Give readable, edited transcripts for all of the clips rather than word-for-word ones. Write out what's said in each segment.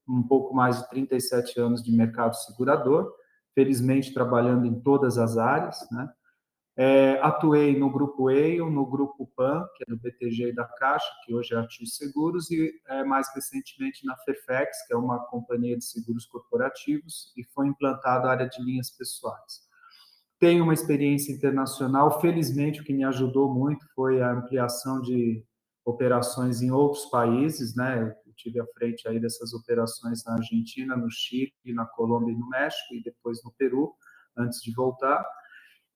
um pouco mais de 37 anos de mercado segurador, felizmente trabalhando em todas as áreas, né? Atuei no Grupo EIO, no Grupo PAN, que é do BTG e da Caixa, que hoje é a TIR Seguros, e mais recentemente na Fairfax, que é uma companhia de seguros corporativos, e foi implantada a área de linhas pessoais. Tenho uma experiência internacional, felizmente o que me ajudou muito foi a ampliação de operações em outros países, né? Eu tive à frente aí dessas operações na Argentina, no Chile, na Colômbia e no México, e depois no Peru, antes de voltar.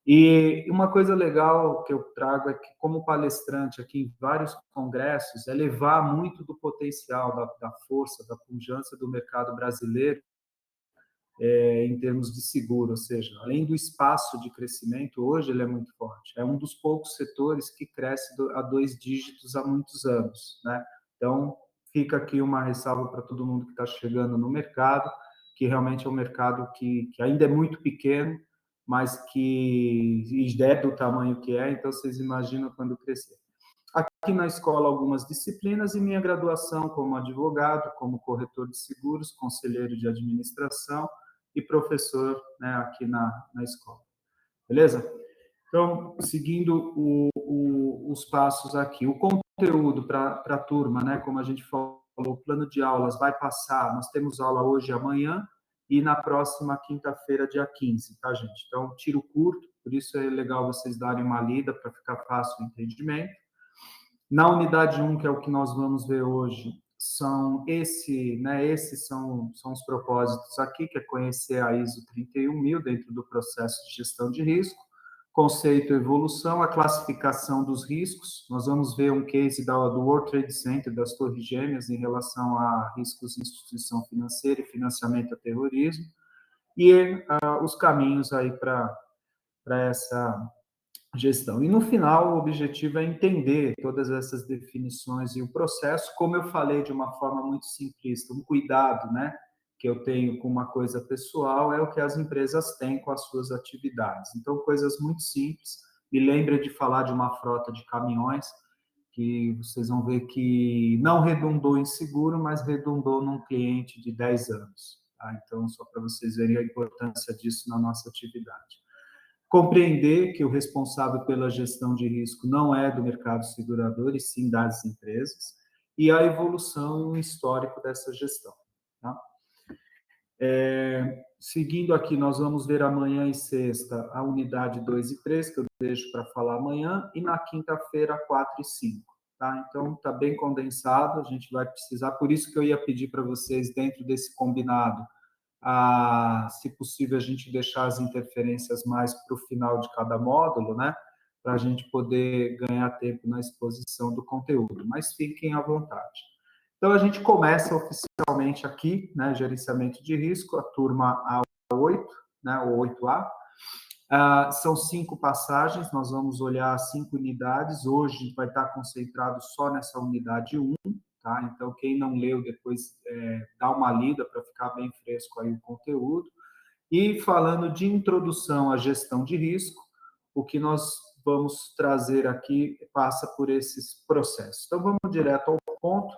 E uma coisa legal que eu trago é que, como palestrante aqui em vários congressos, é levar muito do potencial, da força, da pujança do mercado brasileiro em termos de seguro, ou seja, além do espaço de crescimento, hoje ele é muito forte. É um dos poucos setores que cresce a 2 dígitos há muitos anos, né? Então, fica aqui uma ressalva para todo mundo que está chegando no mercado, que realmente é um mercado que ainda é muito pequeno, mas que é do tamanho que é, então vocês imaginam quando crescer. Aqui na escola, algumas disciplinas e minha graduação como advogado, como corretor de seguros, conselheiro de administração e professor, né, aqui na escola. Beleza? Então, seguindo os passos aqui. O conteúdo para a turma, né, como a gente falou, o plano de aulas vai passar, nós temos aula hoje e amanhã, e na próxima quinta-feira, dia 15, tá, gente? Então, tiro curto, por isso é legal vocês darem uma lida para ficar fácil o entendimento. Na unidade 1, que é o que nós vamos ver hoje, esses são os propósitos aqui, que é conhecer a ISO 31000 dentro do processo de gestão de risco, conceito e evolução, a classificação dos riscos. Nós vamos ver um case do World Trade Center, das Torres Gêmeas, em relação a riscos de instituição financeira e financiamento a terrorismo, e os caminhos aí para essa gestão. E no final, o objetivo é entender todas essas definições e o processo, como eu falei de uma forma muito simplista, um cuidado, né, que eu tenho com uma coisa pessoal é o que as empresas têm com as suas atividades. Então, coisas muito simples. Me lembra de falar de uma frota de caminhões, que vocês vão ver que não redundou em seguro, mas redundou num cliente de 10 anos. Tá? Então, só para vocês verem a importância disso na nossa atividade. Compreender que o responsável pela gestão de risco não é do mercado segurador, e sim das empresas, e a evolução histórica dessa gestão. Tá? Seguindo aqui, nós vamos ver amanhã e sexta a unidade 2 e 3, que eu deixo para falar amanhã, e na quinta-feira 4 e 5. Tá? Então, está bem condensado, a gente vai precisar, por isso que eu ia pedir para vocês, dentro desse combinado, se possível, a gente deixar as interferências mais para o final de cada módulo, né? Para a gente poder ganhar tempo na exposição do conteúdo, mas fiquem à vontade. Então, a gente começa oficialmente aqui, né? Gerenciamento de risco, a turma A8, né? O 8A. São 5 passagens, nós vamos olhar 5 unidades, hoje vai estar concentrado só nessa unidade 1, tá? Então, quem não leu, depois dá uma lida para ficar bem fresco aí o conteúdo. E falando de introdução à gestão de risco, o que nós vamos trazer aqui passa por esses processos. Então, vamos direto ao ponto,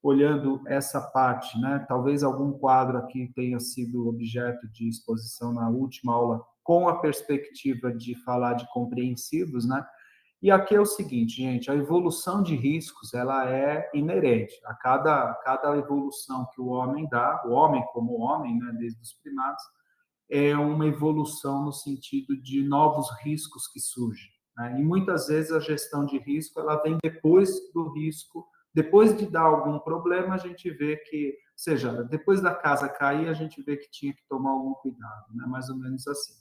olhando essa parte, né? Talvez algum quadro aqui tenha sido objeto de exposição na última aula, com a perspectiva de falar de compreensivos, né? E aqui é o seguinte, gente, a evolução de riscos, ela é inerente. A cada evolução que o homem dá, o homem como homem, né, desde os primatas, é uma evolução no sentido de novos riscos que surgem, né? E muitas vezes a gestão de risco, ela vem depois do risco, depois de dar algum problema, a gente vê que, ou seja, depois da casa cair, a gente vê que tinha que tomar algum cuidado, né? Mais ou menos assim.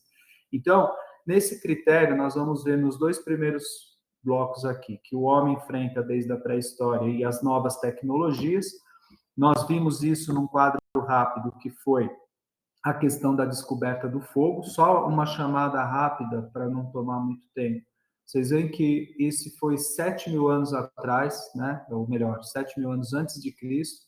Então, nesse critério, nós vamos ver nos 2 primeiros blocos aqui, que o homem enfrenta desde a pré-história e as novas tecnologias. Nós vimos isso num quadro rápido, que foi a questão da descoberta do fogo, só uma chamada rápida para não tomar muito tempo. Vocês veem que isso foi 7.000 anos atrás, né? Ou melhor, 7.000 anos antes de Cristo,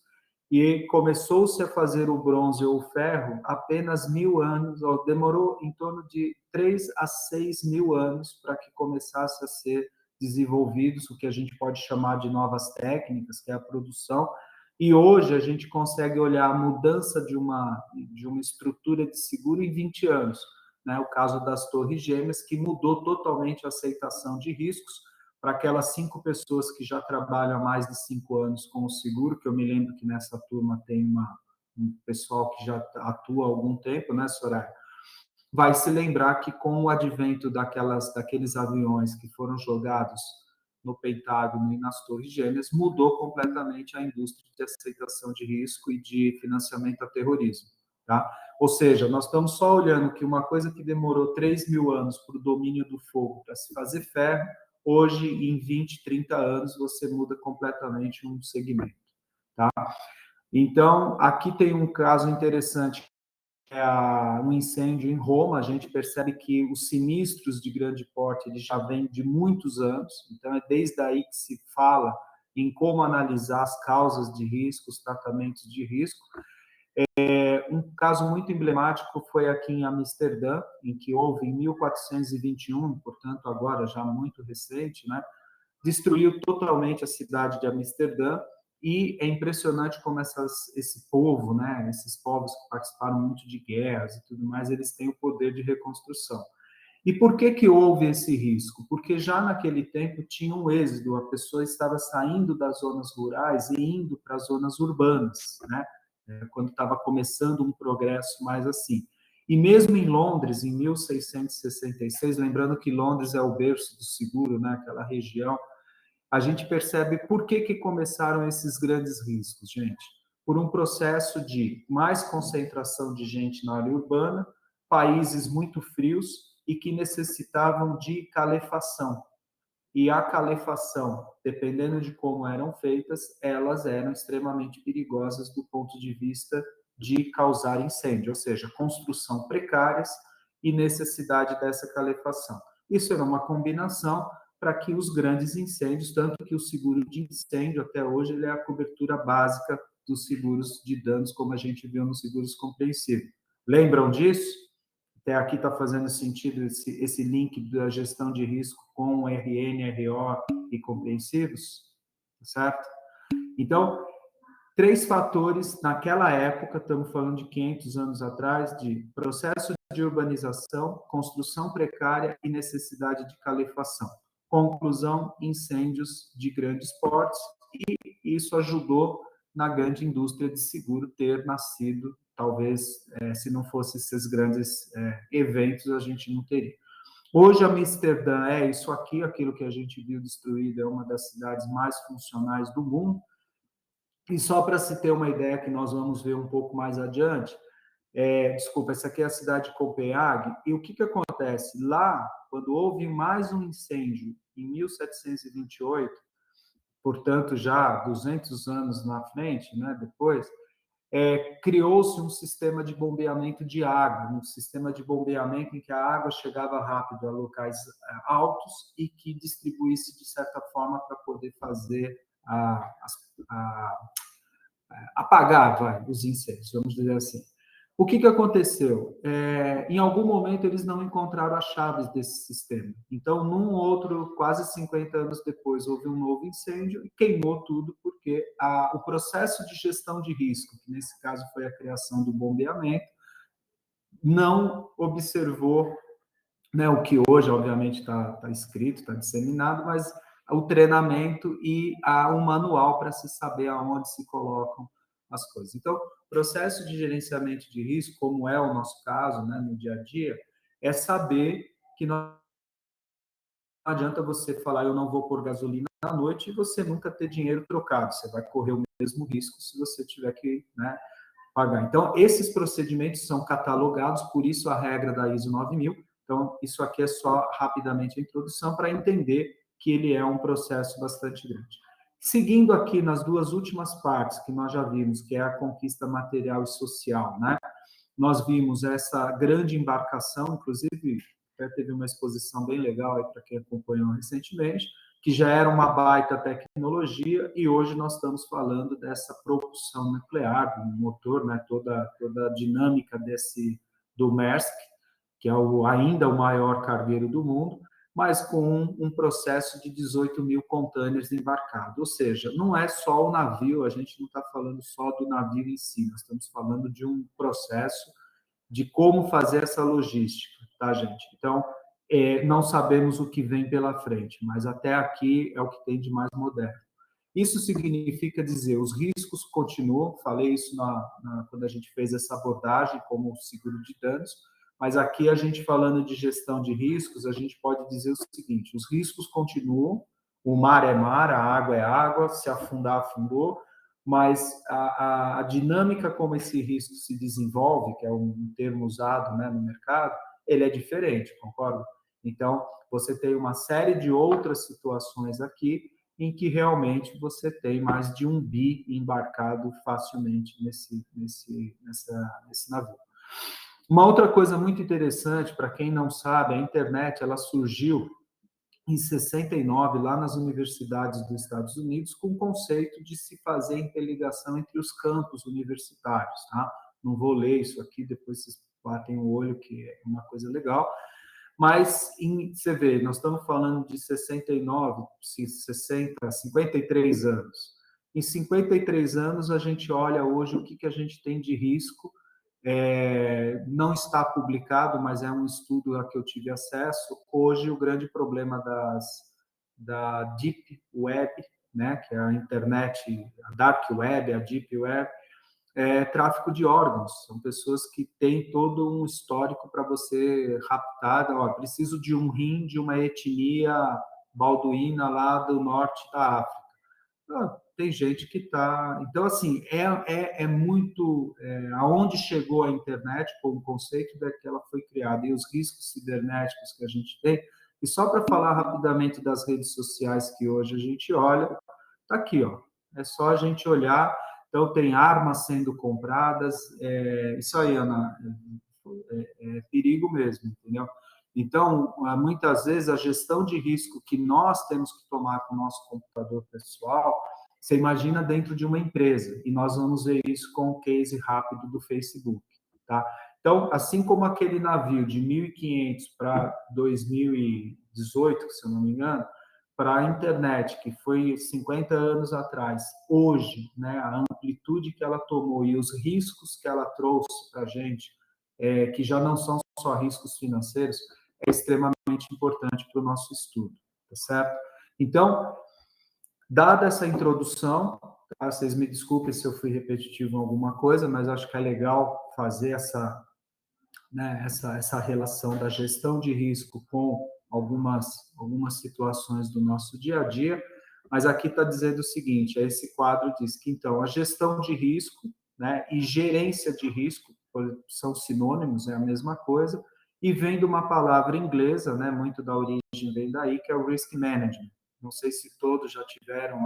e começou-se a fazer o bronze ou o ferro apenas 1.000 anos, demorou em torno de 3 a 6.000 anos para que começasse a ser desenvolvidos o que a gente pode chamar de novas técnicas, que é a produção E hoje a gente consegue olhar a mudança de uma estrutura de seguro em 20 anos. Né? O caso das Torres Gêmeas, que mudou totalmente a aceitação de riscos para aquelas 5 pessoas que já trabalham há mais de 5 anos com o seguro, que eu me lembro que nessa turma tem um pessoal que já atua há algum tempo, né, Soraya? Vai se lembrar que com o advento daqueles aviões que foram jogados no Pentágono e nas Torres Gêmeas, mudou completamente a indústria de aceitação de risco e de financiamento a terrorismo. Tá? Ou seja, nós estamos só olhando que uma coisa que demorou 3.000 anos para o domínio do fogo, para se fazer ferro, hoje, em 20, 30 anos, você muda completamente um segmento. Tá? Então, aqui tem um caso interessante, um incêndio em Roma. A gente percebe que os sinistros de grande porte eles já vêm de muitos anos, então é desde aí que se fala em como analisar as causas de risco, os tratamentos de risco. Um caso muito emblemático foi aqui em Amsterdã, em que houve, em 1421, portanto agora já muito recente, né, destruiu totalmente a cidade de Amsterdã. E é impressionante como esse povo, né, esses povos que participaram muito de guerras e tudo mais, eles têm o poder de reconstrução. E por que que houve esse risco? Porque já naquele tempo tinha um êxodo, a pessoa estava saindo das zonas rurais e indo para as zonas urbanas, né? Quando estava começando um progresso mais assim. E mesmo em Londres, em 1666, lembrando que Londres é o berço do seguro, né? Aquela região, a gente percebe por que que começaram esses grandes riscos, gente. Por um processo de mais concentração de gente na área urbana, países muito frios e que necessitavam de calefação. E a calefação, dependendo de como eram feitas, elas eram extremamente perigosas do ponto de vista de causar incêndio, ou seja, construção precárias e necessidade dessa calefação. Isso era uma combinação para que os grandes incêndios, tanto que o seguro de incêndio até hoje ele é a cobertura básica dos seguros de danos, como a gente viu nos seguros compreensivos. Lembram disso? Até aqui está fazendo sentido esse link da gestão de risco com RN, RO e compreensivos, certo? Então, 3 fatores naquela época, estamos falando de 500 anos atrás, de processo de urbanização, construção precária e necessidade de calefação. Conclusão, incêndios de grandes portes, e isso ajudou na grande indústria de seguro ter nascido. Talvez, se não fossem esses grandes eventos, a gente não teria. Hoje, Amsterdã é isso aqui, aquilo que a gente viu destruído, é uma das cidades mais funcionais do mundo. E só para se ter uma ideia, que nós vamos ver um pouco mais adiante, desculpa, essa aqui é a cidade de Copenhague, e o que, que acontece? Lá, quando houve mais um incêndio, em 1728, portanto, já 200 anos na frente, né, depois, criou-se um sistema de bombeamento de água, um sistema de bombeamento em que a água chegava rápido a locais altos e que distribuísse, de certa forma, para poder fazer a apagar os incêndios, vamos dizer assim. O que, que aconteceu? Em algum momento, eles não encontraram as chaves desse sistema. Então, num outro, quase 50 anos depois, houve um novo incêndio e queimou tudo, porque o processo de gestão de risco, que nesse caso foi a criação do bombeamento, não observou, né, o que hoje, obviamente, está escrito, está disseminado, mas o treinamento e um manual para se saber aonde se colocam as coisas. Então, processo de gerenciamento de risco, como é o nosso caso, né, no dia a dia, é saber que não adianta você falar eu não vou pôr gasolina à noite e você nunca ter dinheiro trocado. Você vai correr o mesmo risco se você tiver que, né, pagar. Então, esses procedimentos são catalogados, por isso a regra da ISO 9000. Então, isso aqui é só rapidamente a introdução para entender que ele é um processo bastante grande. Seguindo aqui nas duas últimas partes que nós já vimos, que é a conquista material e social, né? Nós vimos essa grande embarcação, inclusive até teve uma exposição bem legal para quem acompanhou recentemente, que já era uma baita tecnologia, e hoje nós estamos falando dessa propulsão nuclear, do motor, né, toda a dinâmica do Maersk, que é ainda o maior cargueiro do mundo, mas com um processo de 18 mil containers embarcados. Ou seja, não é só o navio, a gente não está falando só do navio em si, nós estamos falando de um processo de como fazer essa logística, tá, gente? Então, não sabemos o que vem pela frente, mas até aqui é o que tem de mais moderno. Isso significa dizer, os riscos continuam, falei isso quando a gente fez essa abordagem como seguro de danos, mas aqui a gente falando de gestão de riscos, a gente pode dizer o seguinte, os riscos continuam, o mar é mar, a água é água, se afundar, afundou, mas a dinâmica como esse risco se desenvolve, que é um termo usado, né, no mercado, ele é diferente, concorda? Então, você tem uma série de outras situações aqui em que realmente você tem mais de 1 bi embarcado facilmente nesse navio. Uma outra coisa muito interessante, para quem não sabe, a internet ela surgiu em 69, lá nas universidades dos Estados Unidos, com o conceito de se fazer interligação entre os campos universitários. Tá? Não vou ler isso aqui, depois vocês batem o olho, que é uma coisa legal. Mas, você vê, nós estamos falando de 69, 60, 53 anos. Em 53 anos, a gente olha hoje o que a gente tem de risco. Não está publicado, mas é um estudo a que eu tive acesso. Hoje, o grande problema da Deep Web, né, que é a internet, a Dark Web, a Deep Web, tráfico de órgãos. São pessoas que têm todo um histórico para você raptar. Ó, preciso de um rim de uma etnia balduína lá do norte da África. Tem gente que está... Então, assim, é muito... aonde chegou a internet com o conceito de que ela foi criada e os riscos cibernéticos que a gente tem. E só para falar rapidamente das redes sociais que hoje a gente olha, está aqui, ó. É só a gente olhar. Então, tem armas sendo compradas. Isso aí, Ana, é perigo mesmo, entendeu? Então, muitas vezes, a gestão de risco que nós temos que tomar com o nosso computador pessoal, você imagina dentro de uma empresa, e nós vamos ver isso com o case rápido do Facebook, tá? Então, assim como aquele navio de 1.500 para 2018, se eu não me engano, para a internet, que foi 50 anos atrás, hoje, né, a amplitude que ela tomou e os riscos que ela trouxe para a gente, que já não são só riscos financeiros, é extremamente importante para o nosso estudo, tá certo? Então, dada essa introdução, tá? Vocês me desculpem se eu fui repetitivo em alguma coisa, mas acho que é legal fazer essa relação da gestão de risco com algumas situações do nosso dia a dia, mas aqui está dizendo o seguinte, esse quadro diz que, então, a gestão de risco, né, e gerência de risco são sinônimos, é a mesma coisa, e vem de uma palavra inglesa, né, muito da origem vem daí, que é o risk management. Não sei se todos já tiveram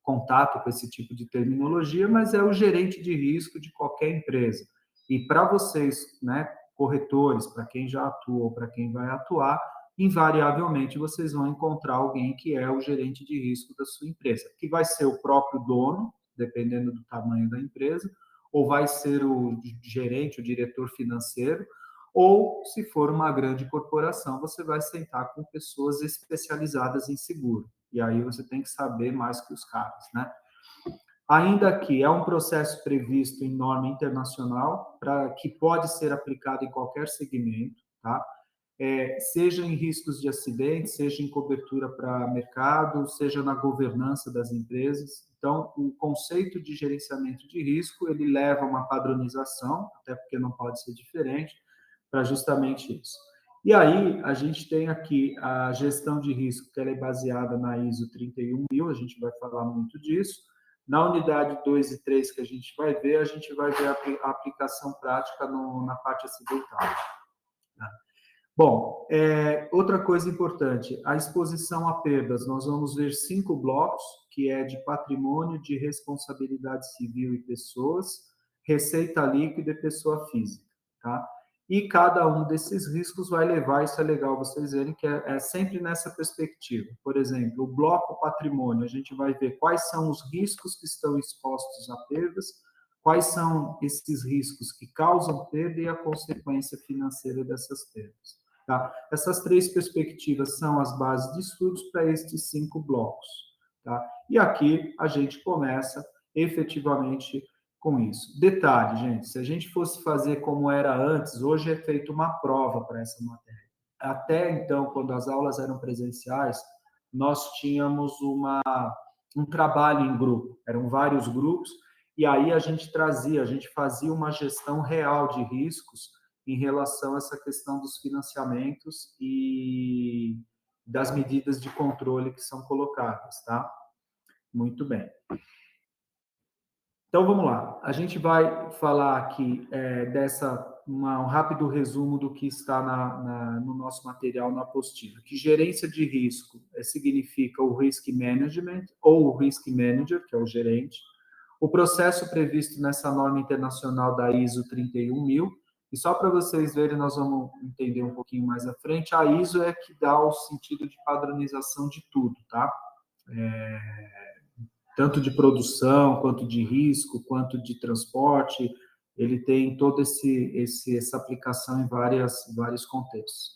contato com esse tipo de terminologia, mas é o gerente de risco de qualquer empresa. E para vocês, né, corretores, para quem já atua ou para quem vai atuar, invariavelmente vocês vão encontrar alguém que é o gerente de risco da sua empresa, que vai ser o próprio dono, dependendo do tamanho da empresa, ou vai ser o gerente, o diretor financeiro, ou, se for uma grande corporação, você vai sentar com pessoas especializadas em seguro. E aí você tem que saber mais que os caras, né? Ainda que é um processo previsto em norma internacional, que pode ser aplicado em qualquer segmento, tá? Seja em riscos de acidente, seja em cobertura para mercado, seja na governança das empresas. Então, o conceito de gerenciamento de risco, ele leva a uma padronização, até porque não pode ser diferente, para justamente isso. E aí, a gente tem aqui a gestão de risco, que ela é baseada na ISO 31000, a gente vai falar muito disso. Na unidade 2 e 3 que a gente vai ver a aplicação prática na parte acidental. Tá? Bom, outra coisa importante, a exposição a perdas. Nós vamos ver 5 blocos, que é de patrimônio, de responsabilidade civil e pessoas, receita líquida e pessoa física. Tá? E cada um desses riscos vai levar, isso é legal vocês verem, que é sempre nessa perspectiva. Por exemplo, o bloco patrimônio, a gente vai ver quais são os riscos que estão expostos a perdas, quais são esses riscos que causam perda e a consequência financeira dessas perdas. Tá? Essas 3 perspectivas são as bases de estudos para estes 5 blocos. Tá? E aqui a gente começa efetivamente com isso. Detalhe, gente, se a gente fosse fazer como era antes, hoje é feita uma prova para essa matéria. Até então, quando as aulas eram presenciais, nós tínhamos um trabalho em grupo, eram vários grupos, e aí a gente fazia uma gestão real de riscos em relação a essa questão dos financiamentos e das medidas de controle que são colocadas, tá? Muito bem. Então, vamos lá. A gente vai falar aqui um rápido resumo do que está no nosso material na apostila. Que gerência de risco significa o risk management ou o risk manager, que é o gerente. O processo previsto nessa norma internacional da ISO 31000, e só para vocês verem, nós vamos entender um pouquinho mais à frente, a ISO é que dá o sentido de padronização de tudo, tá? Tanto de produção, quanto de risco, quanto de transporte, ele tem toda essa aplicação em vários contextos.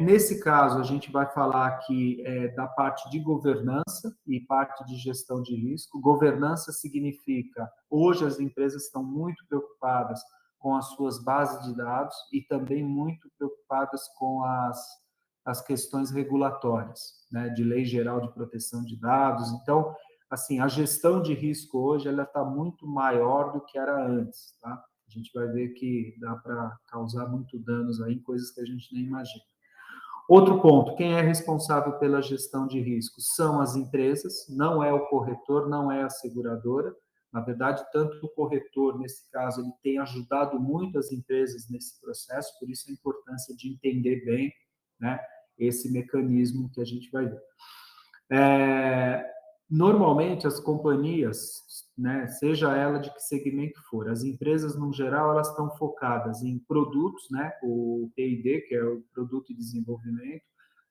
Nesse caso, a gente vai falar aqui da parte de governança e parte de gestão de risco. Governança significa, hoje as empresas estão muito preocupadas com as suas bases de dados e também muito preocupadas com as questões regulatórias, né, de Lei Geral de Proteção de Dados. Então, assim, a gestão de risco hoje ela está muito maior do que era antes, tá? A gente vai ver que dá para causar muito danos aí em coisas que a gente nem imagina. Outro ponto, quem é responsável pela gestão de riscos são as empresas, não é o corretor, não é a seguradora. Na verdade, tanto o corretor, nesse caso, ele tem ajudado muito as empresas nesse processo, por isso a importância de entender bem, né, esse mecanismo que a gente vai ver. Normalmente, as companhias, né, seja ela de que segmento for, as empresas, no geral, elas estão focadas em produtos, né, o P&D, que é o Produto e Desenvolvimento,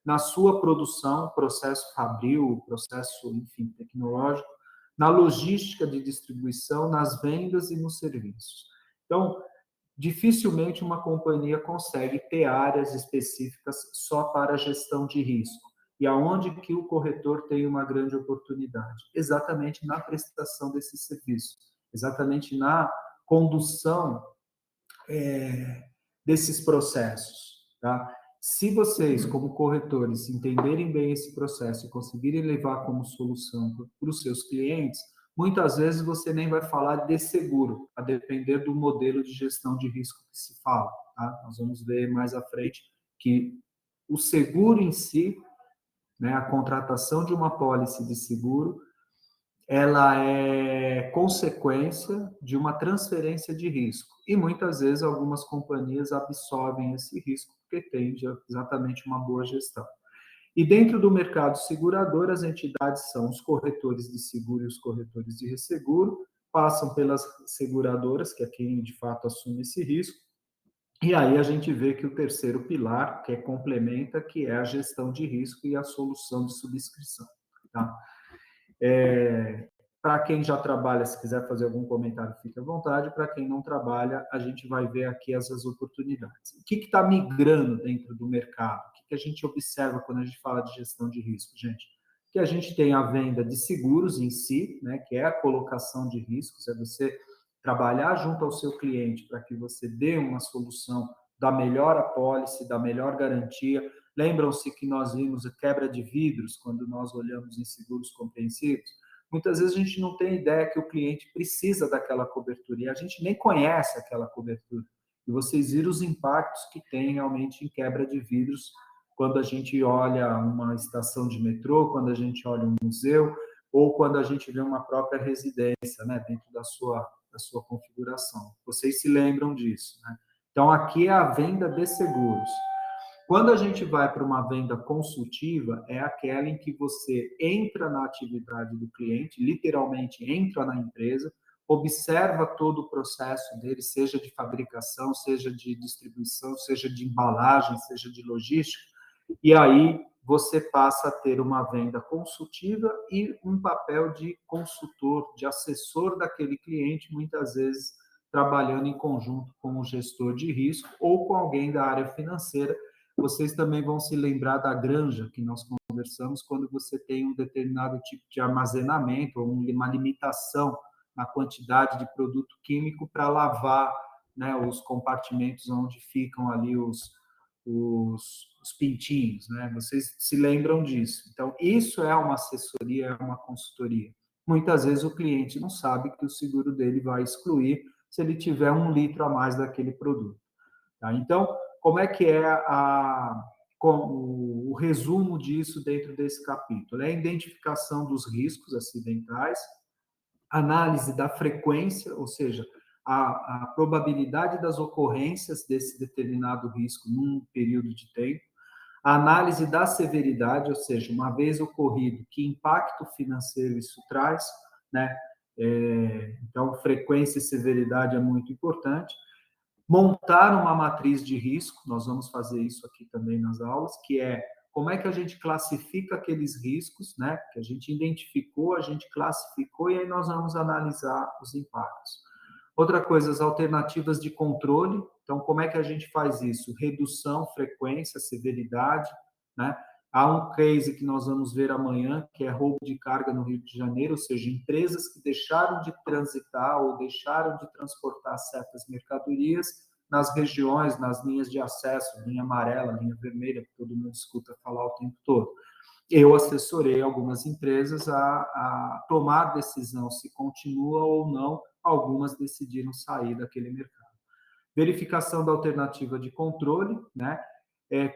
na sua produção, processo fabril, processo, enfim, tecnológico, na logística de distribuição, nas vendas e nos serviços. Então, dificilmente uma companhia consegue ter áreas específicas só para a gestão de risco. E aonde que o corretor tem uma grande oportunidade? Exatamente na prestação desse serviço, exatamente na condução desses processos. Tá? Se vocês, como corretores, entenderem bem esse processo e conseguirem levar como solução para os seus clientes, muitas vezes você nem vai falar de seguro, a depender do modelo de gestão de risco que se fala. Tá? Nós vamos ver mais à frente que o seguro em si, né, a contratação de uma pólice de seguro, ela é consequência de uma transferência de risco. E muitas vezes algumas companhias absorvem esse risco porque têm exatamente uma boa gestão. E dentro do mercado segurador, as entidades são os corretores de seguro e os corretores de resseguro, passam pelas seguradoras, que é quem de fato assume esse risco, e aí a gente vê que o terceiro pilar, que complementa, que é a gestão de risco e a solução de subscrição. Tá? Para quem já trabalha, se quiser fazer algum comentário, fique à vontade. Para quem não trabalha, a gente vai ver aqui essas oportunidades. O que está migrando dentro do mercado? O que a gente observa quando a gente fala de gestão de risco, gente? Que a gente tem a venda de seguros em si, né, que é a colocação de riscos, é você trabalhar junto ao seu cliente para que você dê uma solução da melhor apólice, da melhor garantia. Lembram-se que nós vimos a quebra de vidros quando nós olhamos em seguros compreensivos? Muitas vezes a gente não tem ideia que o cliente precisa daquela cobertura e a gente nem conhece aquela cobertura. E vocês viram os impactos que tem realmente em quebra de vidros quando a gente olha uma estação de metrô, quando a gente olha um museu ou quando a gente vê uma própria residência, né, dentro da sua configuração. Vocês se lembram disso, né? Então, aqui é a venda de seguros. Quando a gente vai para uma venda consultiva, é aquela em que você entra na atividade do cliente, literalmente entra na empresa, observa todo o processo dele, seja de fabricação, seja de distribuição, seja de embalagem, seja de logística, e aí você passa a ter uma venda consultiva e um papel de consultor, de assessor daquele cliente, muitas vezes trabalhando em conjunto com o gestor de risco ou com alguém da área financeira, vocês também vão se lembrar da granja que nós conversamos quando você tem um determinado tipo de armazenamento ou uma limitação na quantidade de produto químico para lavar, né, os compartimentos onde ficam ali os pintinhos, né? Vocês se lembram disso. Então, isso é uma assessoria, é uma consultoria. Muitas vezes o cliente não sabe que o seguro dele vai excluir se ele tiver 1 litro a mais daquele produto. Tá? Então, como é que é o resumo disso dentro desse capítulo? É a identificação dos riscos acidentais, análise da frequência, ou seja, a probabilidade das ocorrências desse determinado risco num período de tempo, a análise da severidade, ou seja, uma vez ocorrido, que impacto financeiro isso traz, né? Então, frequência e severidade é muito importante. Montar uma matriz de risco, nós vamos fazer isso aqui também nas aulas, que é como é que a gente classifica aqueles riscos, né? Que a gente identificou, a gente classificou e aí nós vamos analisar os impactos. Outra coisa, as alternativas de controle. Então, como é que a gente faz isso? Redução, frequência, severidade, né? Há um case que nós vamos ver amanhã, que é roubo de carga no Rio de Janeiro, ou seja, empresas que deixaram de transitar ou deixaram de transportar certas mercadorias nas regiões, nas linhas de acesso, linha amarela, linha vermelha, que todo mundo escuta falar o tempo todo. Eu assessorei algumas empresas a tomar decisão se continua ou não, algumas decidiram sair daquele mercado. Verificação da alternativa de controle, né?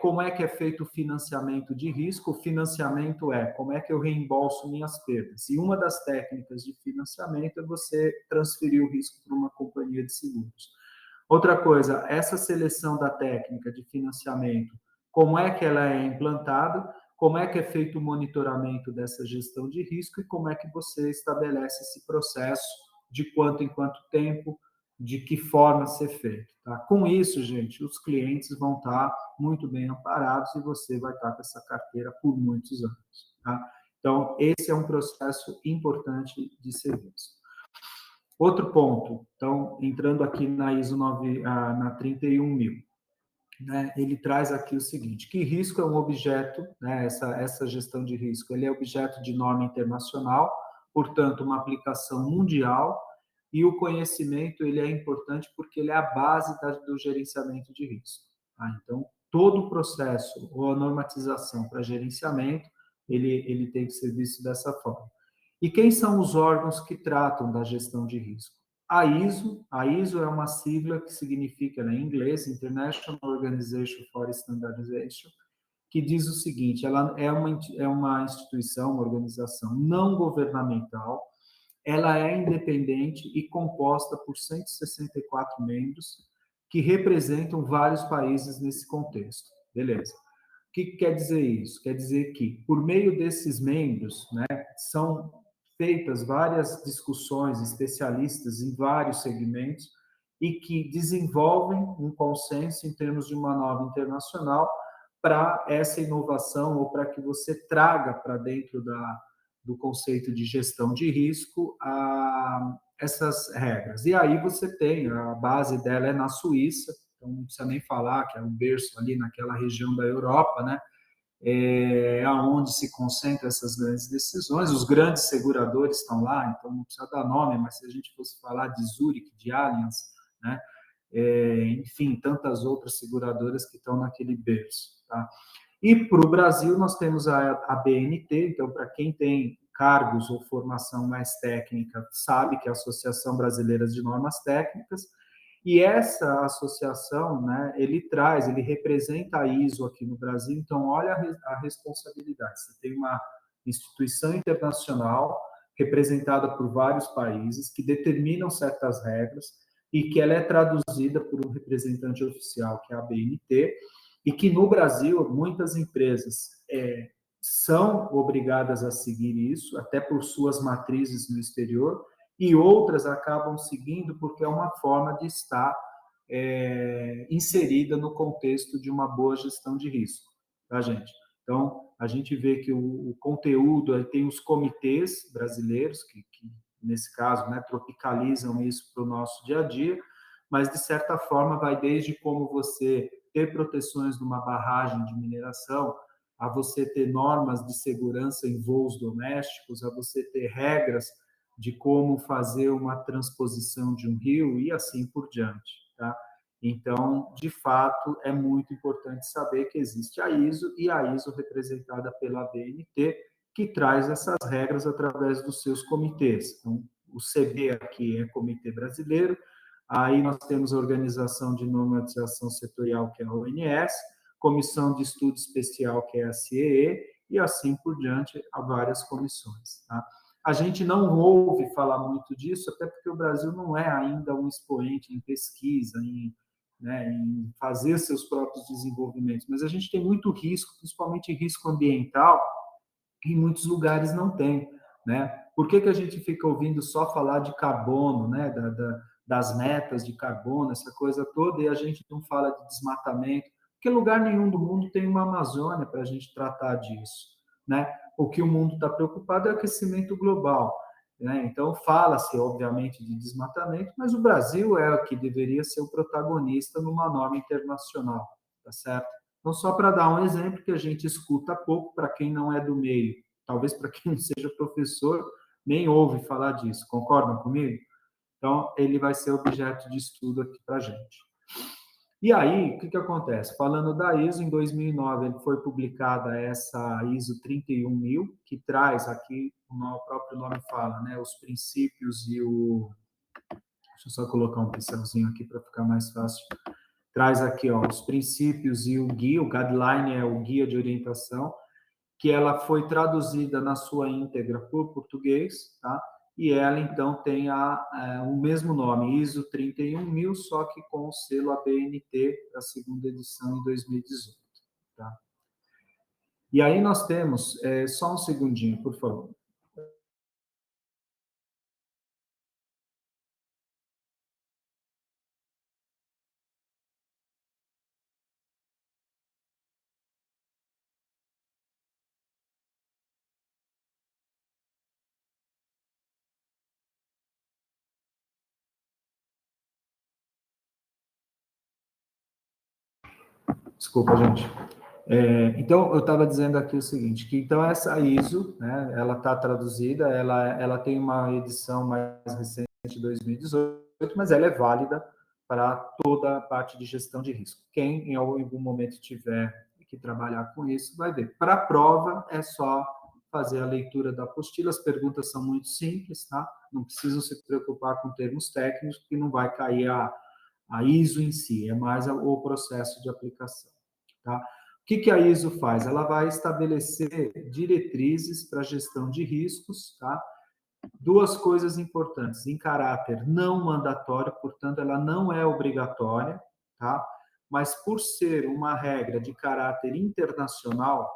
Como é que é feito o financiamento de risco? O financiamento é como é que eu reembolso minhas perdas. E uma das técnicas de financiamento é você transferir o risco para uma companhia de seguros. Outra coisa, essa seleção da técnica de financiamento, como é que ela é implantada, como é que é feito o monitoramento dessa gestão de risco e como é que você estabelece esse processo de quanto em quanto tempo, de que forma ser feito. Tá? Com isso, gente, os clientes vão estar muito bem amparados e você vai estar com essa carteira por muitos anos. Tá? Então, esse é um processo importante de ser visto. Outro ponto, então, entrando aqui na ISO 9, na 31000, né, ele traz aqui o seguinte, que risco é um objeto, né, essa gestão de risco, ele é objeto de norma internacional, portanto, uma aplicação mundial, e o conhecimento, ele é importante porque ele é a base do gerenciamento de risco. Tá? Então, todo o processo ou a normatização para gerenciamento, ele tem que ser visto dessa forma. E quem são os órgãos que tratam da gestão de risco? A ISO é uma sigla que significa, em inglês, International Organization for Standardization, que diz o seguinte, ela é uma instituição, uma organização não governamental, ela é independente e composta por 164 membros que representam vários países nesse contexto. Beleza. O que quer dizer isso? Quer dizer que, por meio desses membros, né, são feitas várias discussões, especialistas em vários segmentos, e que desenvolvem um consenso em termos de uma norma internacional para essa inovação ou para que você traga para dentro do conceito de gestão de risco essas regras. E aí você tem, a base dela é na Suíça, então não precisa nem falar que é um berço ali naquela região da Europa, né? Aonde se concentram essas grandes decisões. Os grandes seguradores estão lá, então não precisa dar nome, mas se a gente fosse falar de Zurich, de Allianz, né? Enfim, tantas outras seguradoras que estão naquele berço. Tá? E para o Brasil, nós temos a BNT, então, para quem tem cargos ou formação mais técnica, sabe que é a Associação Brasileira de Normas Técnicas, e essa associação, né, ele representa a ISO aqui no Brasil, então olha a responsabilidade. Você tem uma instituição internacional representada por vários países que determinam certas regras e que ela é traduzida por um representante oficial, que é a BNT, e que no Brasil muitas empresas são obrigadas a seguir isso, até por suas matrizes no exterior, e outras acabam seguindo porque é uma forma de estar inserida no contexto de uma boa gestão de risco, tá, gente? Então, a gente vê que o conteúdo, tem os comitês brasileiros, que nesse caso, né, tropicalizam isso para o nosso dia a dia, mas, de certa forma, vai desde como você ter proteções numa barragem de mineração, a você ter normas de segurança em voos domésticos, a você ter regras de como fazer uma transposição de um rio e assim por diante, tá? Então, de fato, é muito importante saber que existe a ISO e a ISO representada pela BNT, que traz essas regras através dos seus comitês. Então, o CB aqui é Comitê Brasileiro, aí nós temos a Organização de Normatização Setorial, que é a ONS, Comissão de Estudo Especial, que é a CEE, e assim por diante, há várias comissões, tá? A gente não ouve falar muito disso, até porque o Brasil não é ainda um expoente em pesquisa, em fazer seus próprios desenvolvimentos, mas a gente tem muito risco, principalmente risco ambiental, que em muitos lugares não tem, né? Por que a gente fica ouvindo só falar de carbono, né? Das metas de carbono, essa coisa toda, e a gente não fala de desmatamento? Porque lugar nenhum do mundo tem uma Amazônia para a gente tratar disso, né? O que o mundo está preocupado é o aquecimento global, né? Então, fala-se, obviamente, de desmatamento, mas o Brasil é o que deveria ser o protagonista numa norma internacional, tá certo? Então, só para dar um exemplo que a gente escuta pouco para quem não é do meio, talvez para quem não seja professor, nem ouve falar disso, concordam comigo? Então, ele vai ser objeto de estudo aqui para a gente. E aí, o que acontece? Falando da ISO, em 2009 ele foi publicada essa ISO 31000, que traz aqui, o próprio nome fala, né, os princípios e o... Deixa eu só colocar um pincelzinho aqui para ficar mais fácil. Traz aqui, ó, os princípios e o guia, o guideline é o guia de orientação, que ela foi traduzida na sua íntegra por português, tá? E ela, então, tem o mesmo nome, ISO 31000, só que com o selo ABNT, a segunda edição em 2018, tá? E aí nós temos, só um segundinho, por favor. Desculpa, gente. Então, eu estava dizendo aqui o seguinte, que então essa ISO, né, ela está traduzida, ela tem uma edição mais recente de 2018, mas ela é válida para toda a parte de gestão de risco. Quem em algum momento tiver que trabalhar com isso, vai ver. Para a prova, é só fazer a leitura da apostila, as perguntas são muito simples, tá? Não precisam se preocupar com termos técnicos, que não vai cair a ISO em si, é mais o processo de aplicação, tá? O que a ISO faz? Ela vai estabelecer diretrizes para gestão de riscos, tá? Duas coisas importantes, em caráter não mandatório, portanto, ela não é obrigatória, tá? Mas por ser uma regra de caráter internacional,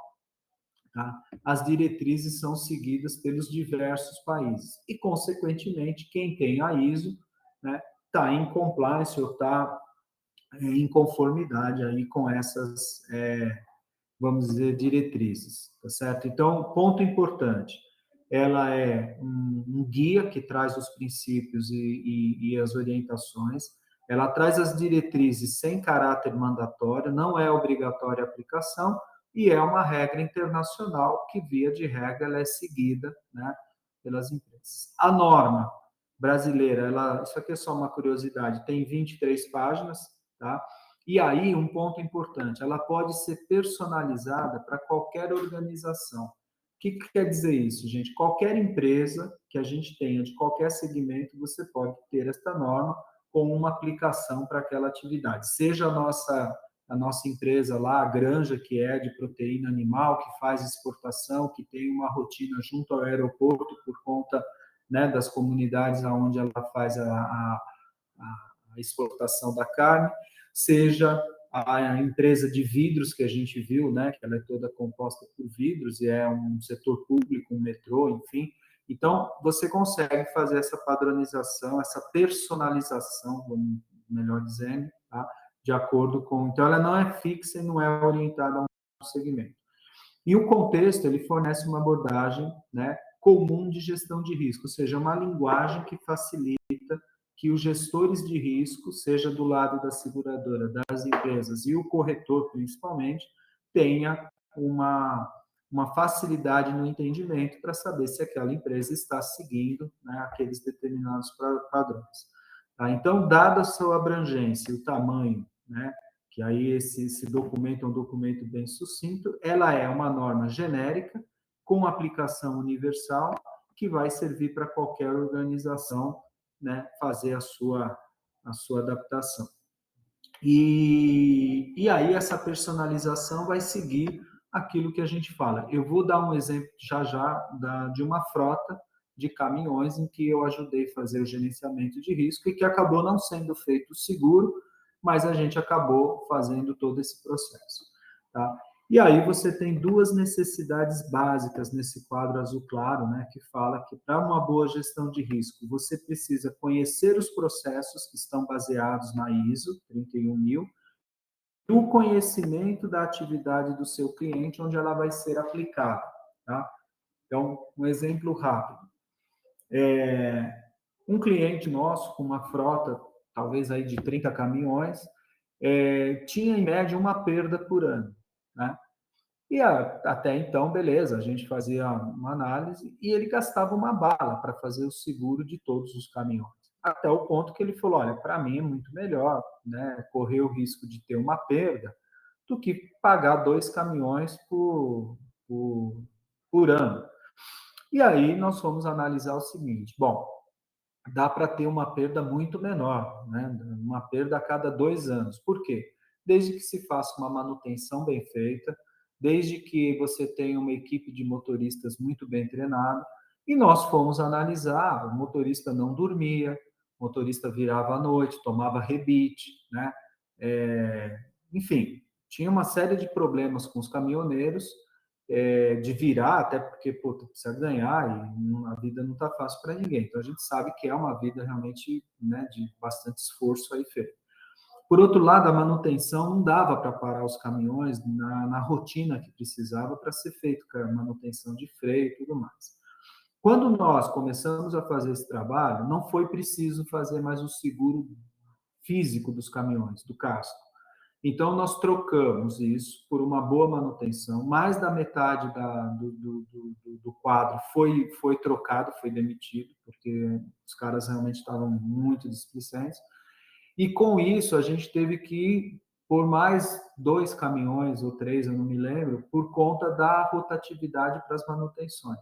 tá? As diretrizes são seguidas pelos diversos países e, consequentemente, quem tem a ISO, né, está em compliance ou está em conformidade aí com essas, vamos dizer, diretrizes, tá certo? Então, ponto importante, ela é um guia que traz os princípios e as orientações, ela traz as diretrizes sem caráter mandatório, não é obrigatória a aplicação, e é uma regra internacional que, via de regra, ela é seguida, né, pelas empresas. A norma brasileira, isso aqui é só uma curiosidade, tem 23 páginas, tá? E aí, um ponto importante, ela pode ser personalizada para qualquer organização. O que quer dizer isso, gente? Qualquer empresa que a gente tenha, de qualquer segmento, você pode ter esta norma com uma aplicação para aquela atividade. Seja a nossa empresa lá, a granja, que é de proteína animal, que faz exportação, que tem uma rotina junto ao aeroporto por conta, né, das comunidades onde ela faz a exportação da carne, seja a empresa de vidros que a gente viu, né, que ela é toda composta por vidros e é um setor público, um metrô, enfim. Então, você consegue fazer essa padronização, essa personalização, melhor dizendo, tá? De acordo com... Então, ela não é fixa e não é orientada a um segmento. E o contexto, ele fornece uma abordagem, né, comum de gestão de risco, ou seja, uma linguagem que facilita que os gestores de risco, seja do lado da seguradora, das empresas e o corretor, principalmente, tenha uma facilidade no entendimento para saber se aquela empresa está seguindo, né, aqueles determinados padrões. Tá? Então, dada a sua abrangência e o tamanho, né, que aí esse documento é um documento bem sucinto, ela é uma norma genérica, com aplicação universal, que vai servir para qualquer organização, né, fazer a sua adaptação. E aí essa personalização vai seguir aquilo que a gente fala. Eu vou dar um exemplo já de uma frota de caminhões em que eu ajudei a fazer o gerenciamento de risco e que acabou não sendo feito seguro, mas a gente acabou fazendo todo esse processo. Tá? E aí você tem duas necessidades básicas nesse quadro azul claro, né, que fala que para uma boa gestão de risco, você precisa conhecer os processos que estão baseados na ISO 31000 e o conhecimento da atividade do seu cliente, onde ela vai ser aplicada. Tá? Então, um exemplo rápido. Um cliente nosso com uma frota, talvez aí de 30 caminhões, tinha em média uma perda por ano, né? E até então, beleza, a gente fazia uma análise e ele gastava uma bala para fazer o seguro de todos os caminhões. Até o ponto que ele falou, olha, para mim é muito melhor, né, correr o risco de ter uma perda do que pagar 2 caminhões por ano. E aí nós fomos analisar o seguinte, bom, dá para ter uma perda muito menor, né? Uma perda a cada 2 anos. Por quê? Desde que se faça uma manutenção bem feita, desde que você tenha uma equipe de motoristas muito bem treinada, e nós fomos analisar, o motorista não dormia, o motorista virava à noite, tomava rebite, né? Enfim, tinha uma série de problemas com os caminhoneiros, de virar, até porque pô, tu precisa ganhar e a vida não está fácil para ninguém. Então a gente sabe que é uma vida realmente, né, de bastante esforço aí feito. Por outro lado, a manutenção não dava para parar os caminhões na rotina que precisava para ser feito, com a manutenção de freio e tudo mais. Quando nós começamos a fazer esse trabalho, não foi preciso fazer mais o seguro físico dos caminhões, do casco. Então, nós trocamos isso por uma boa manutenção. Mais da metade do quadro foi trocado, foi demitido, porque os caras realmente estavam muito displicentes. E com isso, a gente teve que por mais 2 caminhões ou 3, eu não me lembro, por conta da rotatividade para as manutenções.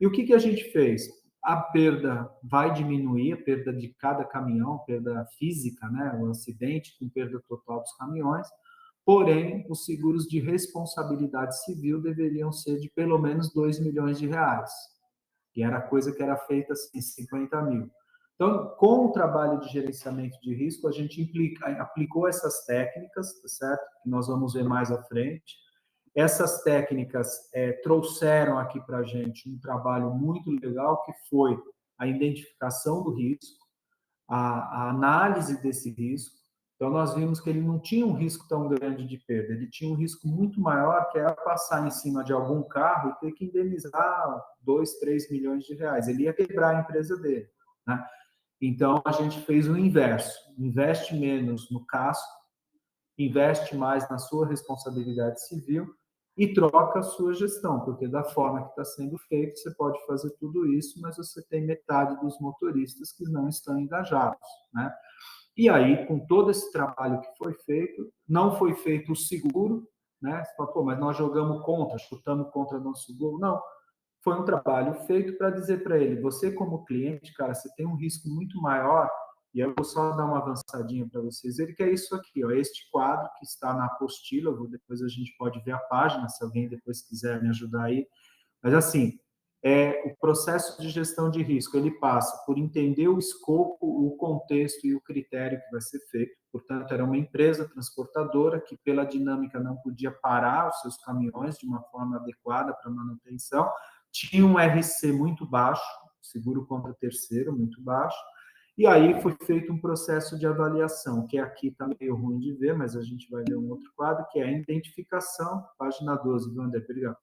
E o que a gente fez? A perda vai diminuir, a perda de cada caminhão, perda física, né, o acidente com perda total dos caminhões, porém, os seguros de responsabilidade civil deveriam ser de pelo menos 2 milhões de reais, que era coisa que era feita assim, 50 mil. Então, com o trabalho de gerenciamento de risco, a gente aplicou essas técnicas, tá certo? Que nós vamos ver mais à frente. Essas técnicas trouxeram aqui para a gente um trabalho muito legal, que foi a identificação do risco, a análise desse risco. Então, nós vimos que ele não tinha um risco tão grande de perda, ele tinha um risco muito maior, que era passar em cima de algum carro e ter que indenizar 2, 3 milhões de reais. Ele ia quebrar a empresa dele, né? Então, a gente fez o inverso, investe menos no casco, investe mais na sua responsabilidade civil e troca a sua gestão, porque da forma que está sendo feito, você pode fazer tudo isso, mas você tem metade dos motoristas que não estão engajados, né? E aí, com todo esse trabalho que foi feito, não foi feito o seguro, né? Você fala, pô, mas nós jogamos contra, chutamos contra nosso gol. Não, foi um trabalho feito para dizer para ele, você como cliente, cara, você tem um risco muito maior, e eu vou só dar uma avançadinha para vocês verem, que é isso aqui, ó, este quadro que está na apostila, depois a gente pode ver a página, se alguém depois quiser me ajudar aí, mas assim, o processo de gestão de risco, ele passa por entender o escopo, o contexto e o critério que vai ser feito. Portanto, era uma empresa transportadora que, pela dinâmica, não podia parar os seus caminhões de uma forma adequada para manutenção. Tinha um RC muito baixo, seguro contra terceiro muito baixo. E aí foi feito um processo de avaliação, que aqui está meio ruim de ver, mas a gente vai ver um outro quadro, que é a identificação, página 12, viu, André? Obrigado.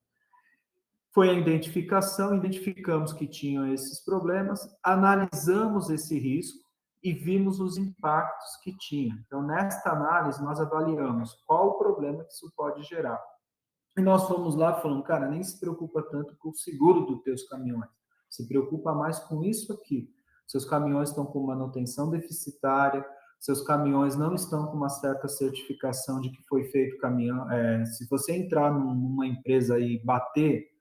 Foi a identificação, identificamos que tinham esses problemas, analisamos esse risco e vimos os impactos que tinha. Então, nesta análise, nós avaliamos qual o problema que isso pode gerar. E nós fomos lá falando, cara, nem se preocupa tanto com o seguro dos teus caminhões, se preocupa mais com isso aqui. Seus caminhões estão com manutenção deficitária, seus caminhões não estão com uma certa certificação de que foi feito caminhão. Se você entrar numa empresa e bater,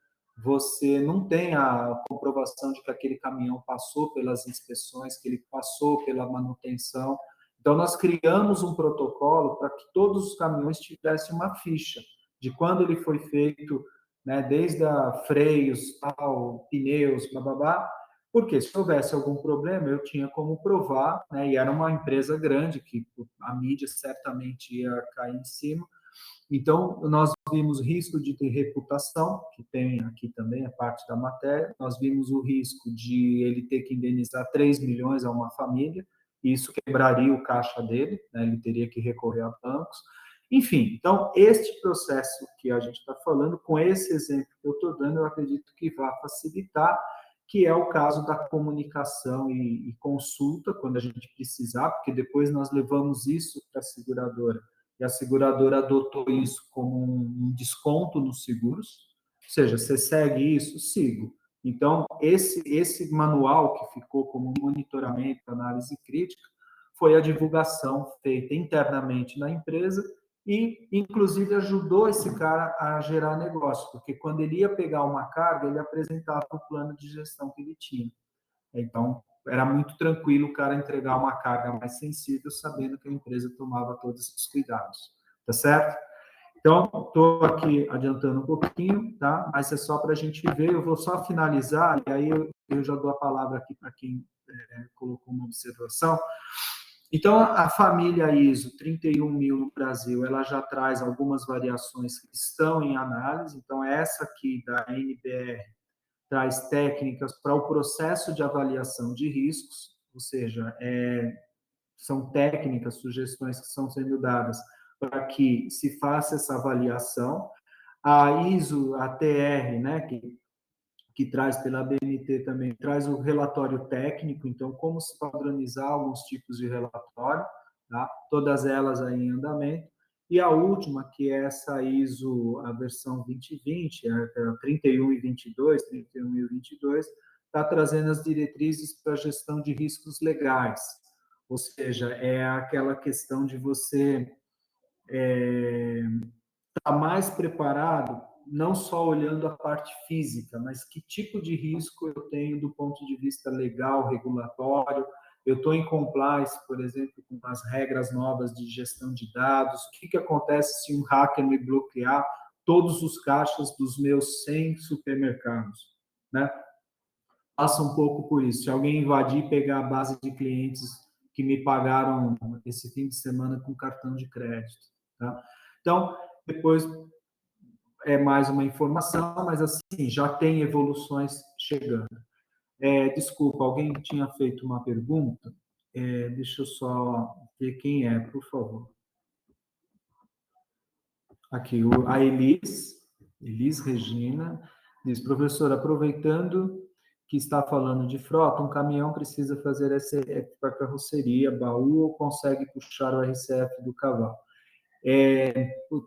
você não tem a comprovação de que aquele caminhão passou pelas inspeções, que ele passou pela manutenção. Então, nós criamos um protocolo para que todos os caminhões tivessem uma ficha de quando ele foi feito, né, desde freios, tal, pneus, blá, porque se houvesse algum problema, eu tinha como provar, né, e era uma empresa grande, que a mídia certamente ia cair em cima. Então, nós vimos risco de ter reputação, que tem aqui também a parte da matéria, nós vimos o risco de ele ter que indenizar 3 milhões a uma família, e isso quebraria o caixa dele, né, ele teria que recorrer a bancos. Enfim, então, este processo que a gente está falando, com esse exemplo que eu estou dando, eu acredito que vai facilitar, que é o caso da comunicação e consulta, quando a gente precisar, porque depois nós levamos isso para a seguradora, e a seguradora adotou isso como um desconto nos seguros, ou seja, você segue isso? Sigo. Então, esse manual que ficou como monitoramento, análise crítica, foi a divulgação feita internamente na empresa e, inclusive, ajudou esse cara a gerar negócio, porque quando ele ia pegar uma carga, ele apresentava o plano de gestão que ele tinha. Então, era muito tranquilo o cara entregar uma carga mais sensível, sabendo que a empresa tomava todos esses cuidados. Tá certo? Então, estou aqui adiantando um pouquinho, tá? Mas é só para a gente ver, eu vou só finalizar, e aí eu já dou a palavra aqui para quem colocou uma observação. Então, a família ISO 31000 no Brasil, ela já traz algumas variações que estão em análise. Então, essa aqui da NBR traz técnicas para o processo de avaliação de riscos, ou seja, são técnicas, sugestões que estão sendo dadas para que se faça essa avaliação. A ISO, a TR, né, que traz pela BNT também, traz o relatório técnico, então como se padronizar alguns tipos de relatório, tá? Todas elas aí em andamento. E a última, que é essa ISO, a versão 2020, a 31.022, 31.022, está trazendo as diretrizes para a gestão de riscos legais, ou seja, é aquela questão de você estar mais preparado, não só olhando a parte física, mas que tipo de risco eu tenho do ponto de vista legal, regulatório. Eu estou em compliance, por exemplo, com as regras novas de gestão de dados. O que acontece se um hacker me bloquear todos os caixas dos meus 100 supermercados, né? Passa um pouco por isso. Se alguém invadir e pegar a base de clientes que me pagaram esse fim de semana com cartão de crédito, tá? Então, depois é mais uma informação, mas assim, já tem evoluções chegando. Desculpa, alguém tinha feito uma pergunta? Deixa eu só ver quem é, por favor. Aqui, a Elis Regina, diz, professor, aproveitando que está falando de frota, um caminhão precisa fazer RCF para carroceria, baú, ou consegue puxar o RCF do cavalo?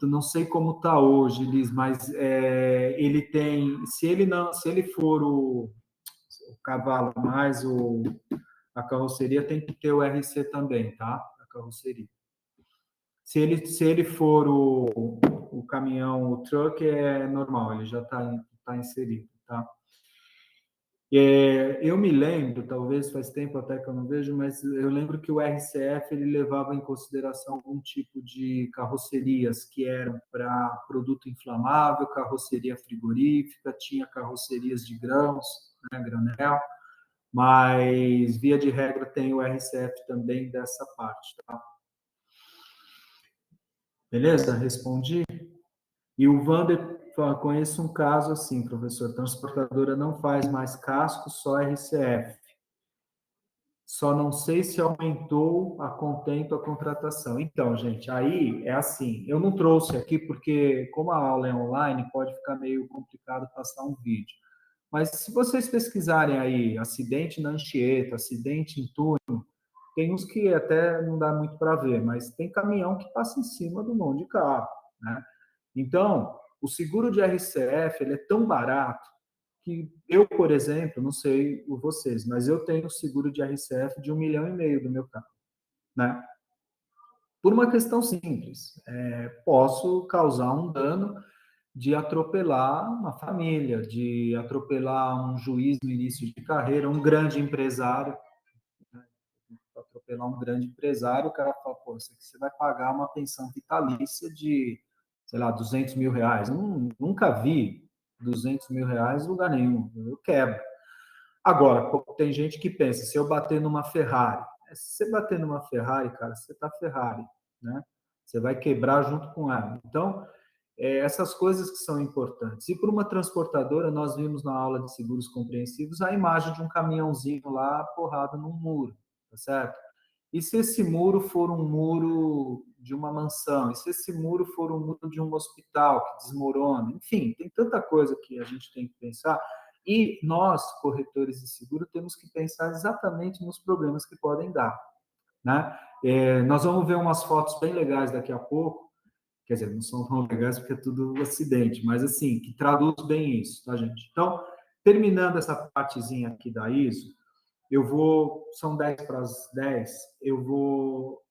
Não sei como está hoje, Liz, mas ele tem, se ele for o cavalo mais a carroceria, tem que ter o RC também, tá? A carroceria. Se ele for o caminhão, o truck, é normal, ele já tá inserido, tá? Eu me lembro, talvez faz tempo até que eu não vejo, mas eu lembro que o RCF ele levava em consideração algum tipo de carrocerias que eram para produto inflamável, carroceria frigorífica, tinha carrocerias de grãos, né, granel, mas via de regra tem o RCF também dessa parte, tá? Beleza? Respondi? E o Vander fala, conheço um caso assim, professor, transportadora não faz mais casco, só RCF. Só não sei se aumentou a contento a contratação. Então, gente, aí é assim, eu não trouxe aqui porque, como a aula é online, pode ficar meio complicado passar um vídeo. Mas se vocês pesquisarem aí, acidente na Anchieta, acidente em Túnel, Tem uns que até não dá muito para ver, mas tem caminhão que passa em cima do monte de carro, né? Então, o seguro de RCF ele é tão barato que eu, por exemplo, não sei vocês, mas eu tenho seguro de RCF de 1,5 milhão do meu carro, né? Por uma questão simples, posso causar um dano de atropelar uma família, de atropelar um juiz no início de carreira, um grande empresário, né? Atropelar um grande empresário, o cara fala, pô, isso aqui você vai pagar uma pensão vitalícia de, sei lá, R$ 200 mil. Nunca vi R$ 200 mil em lugar nenhum, eu quebro. Agora, tem gente que pensa, se eu bater numa Ferrari, se você bater numa Ferrari, cara, você tá Ferrari, né? Você vai quebrar junto com ela. Então, essas coisas que são importantes. E para uma transportadora, nós vimos na aula de seguros compreensivos a imagem de um caminhãozinho lá porrado num muro, tá certo? E se esse muro for um muro de uma mansão? E se esse muro for um muro de um hospital que desmorona? Enfim, tem tanta coisa que a gente tem que pensar. E nós, corretores de seguro, temos que pensar exatamente nos problemas que podem dar, né? Nós vamos ver umas fotos bem legais daqui a pouco, quer dizer, não são tão legais porque é tudo acidente, mas assim, que traduz bem isso, tá, gente? Então, terminando essa partezinha aqui da ISO, são 10 para as 10, eu vou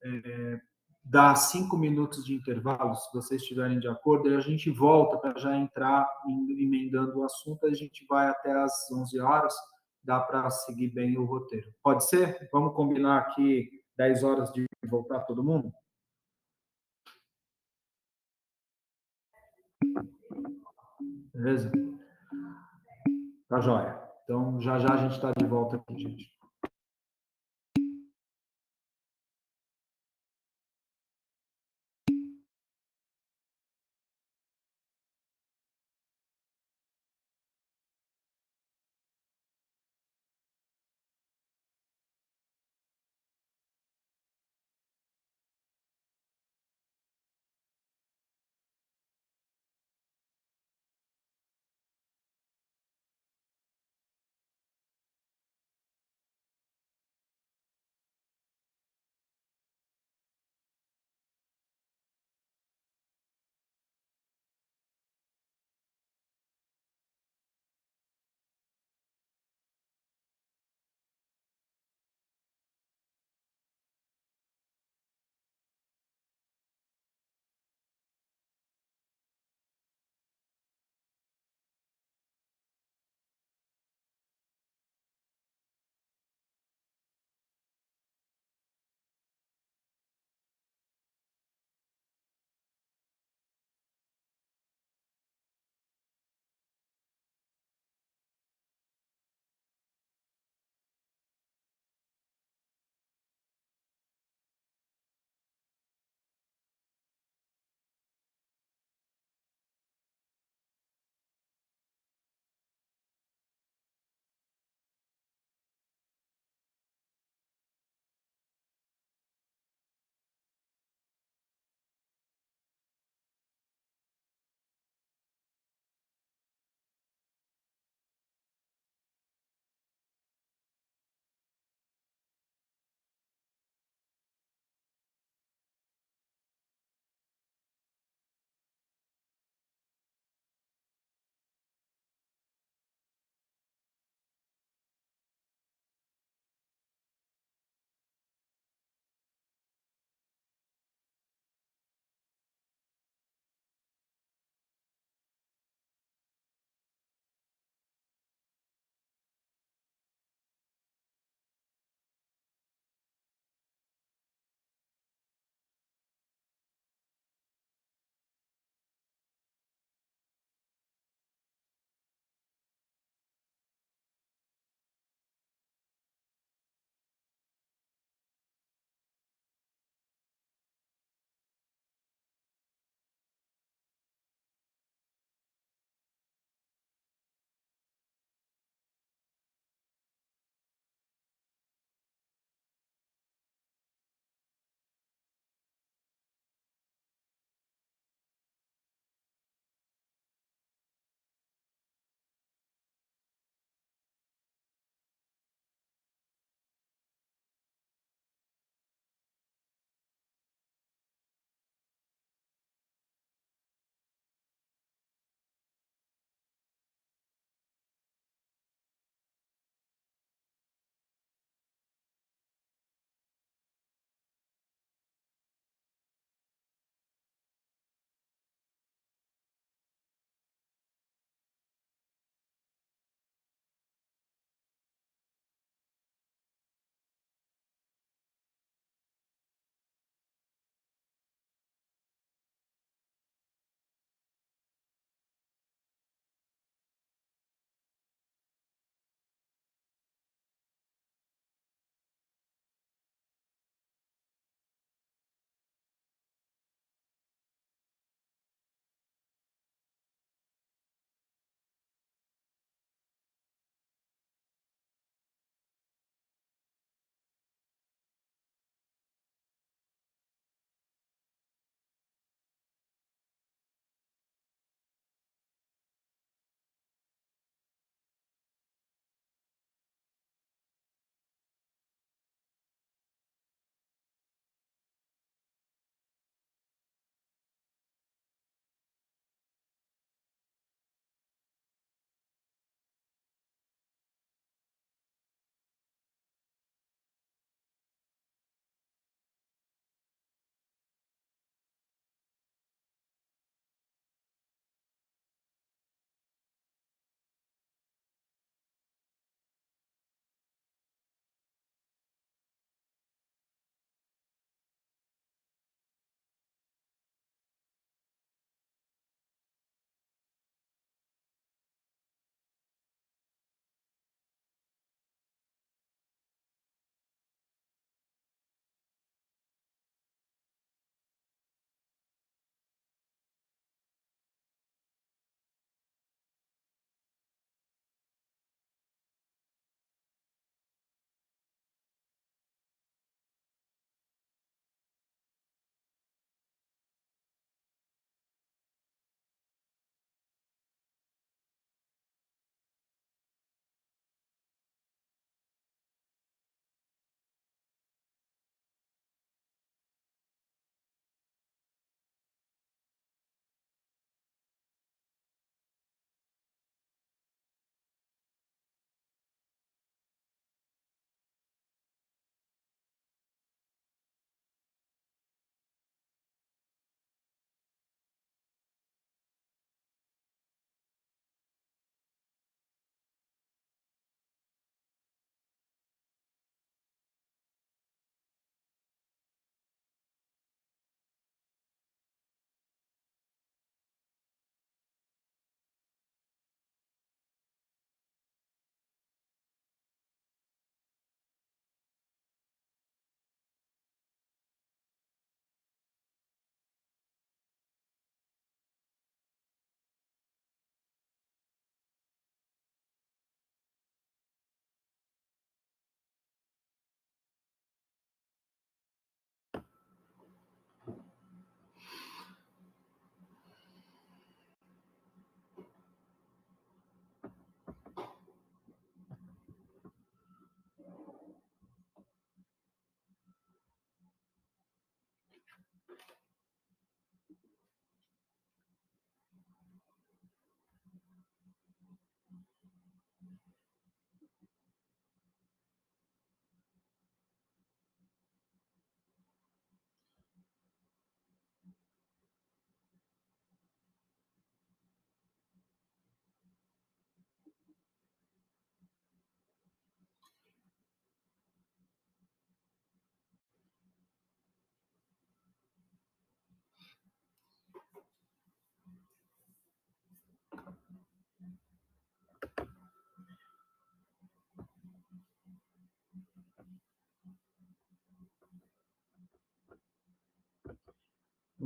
dar 5 minutos de intervalo, se vocês estiverem de acordo, e a gente volta para já entrar emendando o assunto, a gente vai até às 11 horas, dá para seguir bem o roteiro. Pode ser? Vamos combinar aqui 10 horas de voltar todo mundo? Beleza? Tá joia. Então, já já a gente está de volta aqui, gente.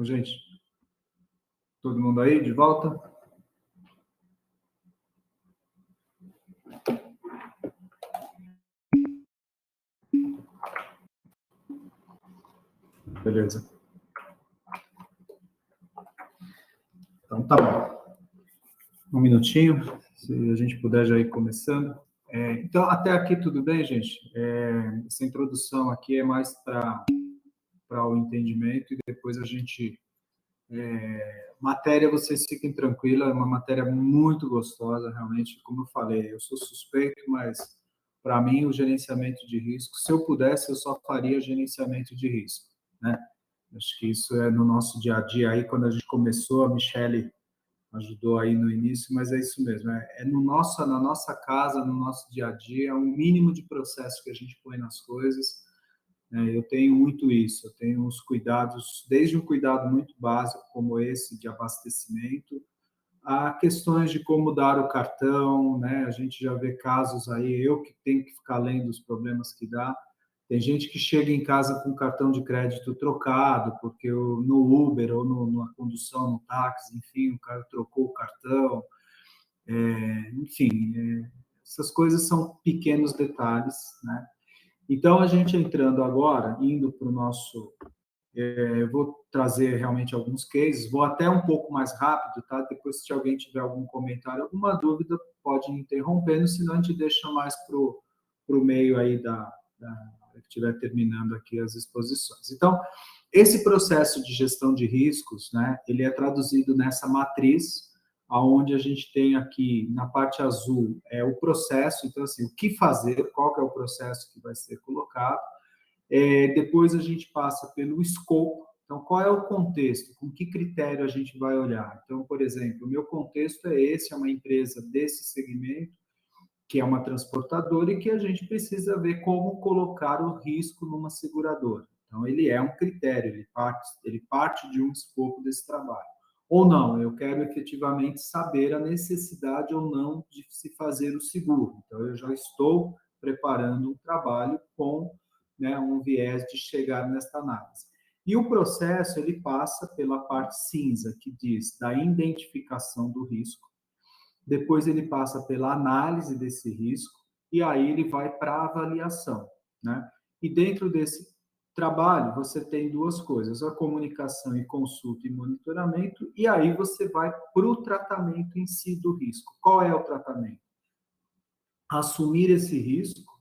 Ô, gente, todo mundo aí de volta? Beleza. Então, tá bom. Um minutinho, se a gente puder já ir começando. Então, até aqui tudo bem, gente? Essa introdução aqui é mais para o entendimento e depois a gente... matéria, vocês fiquem tranquilos, é uma matéria muito gostosa, realmente, como eu falei, eu sou suspeito, mas para mim o gerenciamento de risco, se eu pudesse, eu só faria gerenciamento de risco, né? Acho que isso é no nosso dia a dia aí, quando a gente começou, a Michele ajudou aí no início, mas é isso mesmo, na nossa casa, no nosso dia a dia, é um mínimo de processo que a gente põe nas coisas. Eu tenho muito isso, eu tenho os cuidados, desde um cuidado muito básico, como esse de abastecimento, a questões de como dar o cartão, né? A gente já vê casos aí, eu que tenho que ficar lendo os problemas que dá. Tem gente que chega em casa com cartão de crédito trocado, porque no Uber ou na condução, no táxi, enfim, o cara trocou o cartão. Enfim, essas coisas são pequenos detalhes, né? Então, a gente entrando agora, indo para o nosso... eu vou trazer realmente alguns cases, vou até um pouco mais rápido, tá? Depois, se alguém tiver algum comentário, alguma dúvida, pode ir interrompendo, senão a gente deixa mais para o meio aí que estiver terminando aqui as exposições. Então, esse processo de gestão de riscos, né, ele é traduzido nessa matriz, aonde a gente tem aqui, na parte azul, o processo, então, assim, o que fazer, qual que é o processo que vai ser colocado. Depois a gente passa pelo escopo, então, qual é o contexto, com que critério a gente vai olhar. Então, por exemplo, o meu contexto é esse, é uma empresa desse segmento, que é uma transportadora e que a gente precisa ver como colocar o risco numa seguradora. Então, ele é um critério, ele parte de um escopo desse trabalho. Ou não, eu quero efetivamente saber a necessidade ou não de se fazer o seguro. Então, eu já estou preparando um trabalho com, né, um viés de chegar nesta análise. E o processo, ele passa pela parte cinza, que diz da identificação do risco, depois ele passa pela análise desse risco, e aí ele vai para a avaliação, né? E dentro desse trabalho, você tem duas coisas, a comunicação e consulta e monitoramento, e aí você vai para o tratamento em si do risco. Qual é o tratamento? Assumir esse risco,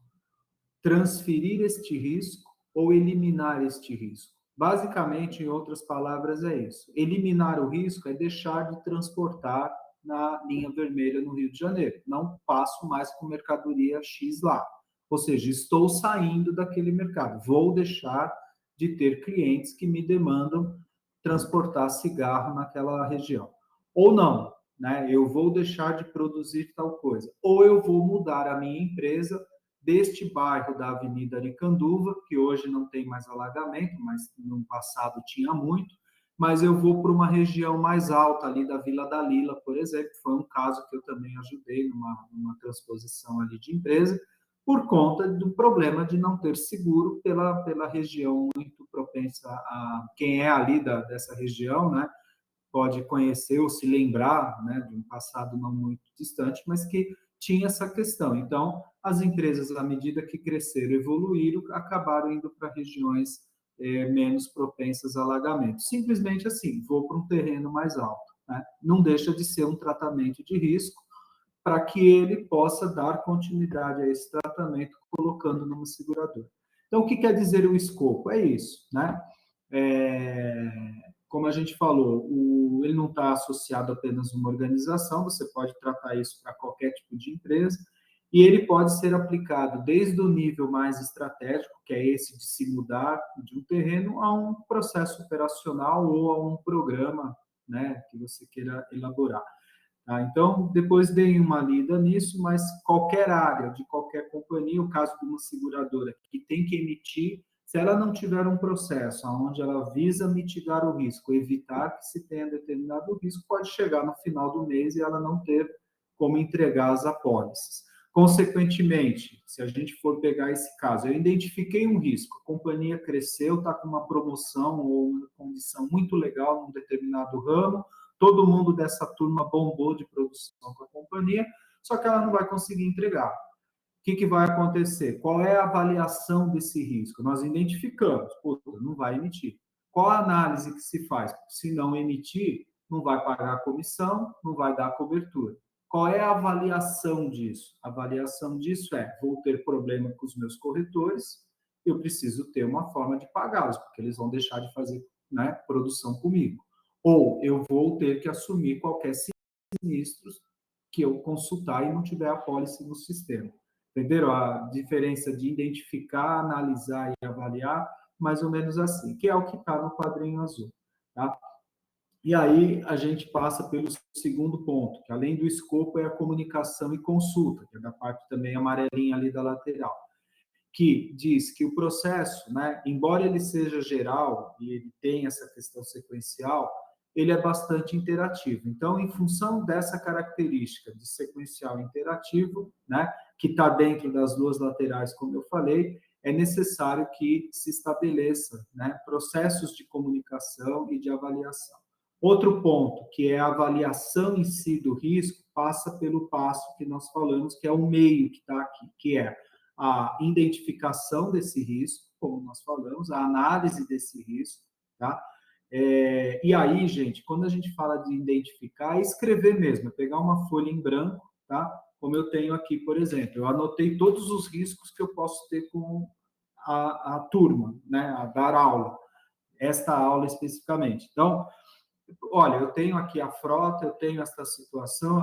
transferir este risco ou eliminar este risco. Basicamente, em outras palavras, é isso. Eliminar o risco é deixar de transportar na linha vermelha no Rio de Janeiro. Não passo mais com mercadoria X lá. Ou seja, estou saindo daquele mercado. Vou deixar de ter clientes que me demandam transportar cigarro naquela região. Ou não, né? Eu vou deixar de produzir tal coisa. Ou eu vou mudar a minha empresa deste bairro da Avenida Aricanduva, que hoje não tem mais alagamento, mas no passado tinha muito, mas eu vou para uma região mais alta, ali da Vila da Lila, por exemplo, foi um caso que eu também ajudei numa transposição ali de empresa, por conta do problema de não ter seguro pela região muito propensa a... Quem é ali dessa região, né, pode conhecer ou se lembrar, né, de um passado não muito distante, mas que tinha essa questão. Então, as empresas, à medida que cresceram, evoluíram, acabaram indo para regiões menos propensas a alagamento. Simplesmente assim, vou para um terreno mais alto, né? Não deixa de ser um tratamento de risco para que ele possa dar continuidade a esse tratamento, colocando numa seguradora. Então, o que quer dizer o escopo? É isso, né? Como a gente falou, ele não está associado apenas a uma organização, você pode tratar isso para qualquer tipo de empresa, e ele pode ser aplicado desde o nível mais estratégico, que é esse de se mudar de um terreno, a um processo operacional ou a um programa, né, que você queira elaborar. Tá? Então, depois deem uma lida nisso, mas qualquer área de qualquer companhia, o caso de uma seguradora que tem que emitir, se ela não tiver um processo onde ela visa mitigar o risco, evitar que se tenha determinado risco, pode chegar no final do mês e ela não ter como entregar as apólices. Consequentemente, se a gente for pegar esse caso, eu identifiquei um risco, a companhia cresceu, está com uma promoção ou uma condição muito legal num determinado ramo, todo mundo dessa turma bombou de produção com a companhia, só que ela não vai conseguir entregar. O que vai acontecer? Qual é a avaliação desse risco? Nós identificamos, puta, não vai emitir. Qual a análise que se faz? Se não emitir, não vai pagar a comissão, não vai dar cobertura. Qual é a avaliação disso? A avaliação disso é, vou ter problema com os meus corretores, eu preciso ter uma forma de pagá-los, porque eles vão deixar de fazer, né, produção comigo. Ou eu vou ter que assumir qualquer sinistro que eu consultar e não tiver a pólice no sistema. Entenderam a diferença de identificar, analisar e avaliar? Mais ou menos assim, que é o que está no quadrinho azul. Tá? E aí a gente passa pelo segundo ponto, que além do escopo é a comunicação e consulta, que é da parte também amarelinha ali da lateral, que diz que o processo, né, embora ele seja geral e ele tenha essa questão sequencial, ele é bastante interativo. Então, em função dessa característica de sequencial interativo, né, que está dentro das duas laterais, como eu falei, é necessário que se estabeleça, né, processos de comunicação e de avaliação. Outro ponto, que é a avaliação em si do risco, passa pelo passo que nós falamos, que é o meio que está aqui, que é a identificação desse risco, como nós falamos, a análise desse risco, tá? E aí, gente, quando a gente fala de identificar, é escrever mesmo, é pegar uma folha em branco, tá? Como eu tenho aqui, por exemplo, eu anotei todos os riscos que eu posso ter com a turma, né? A dar aula, esta aula especificamente. Então, olha, eu tenho aqui a frota, eu tenho esta situação,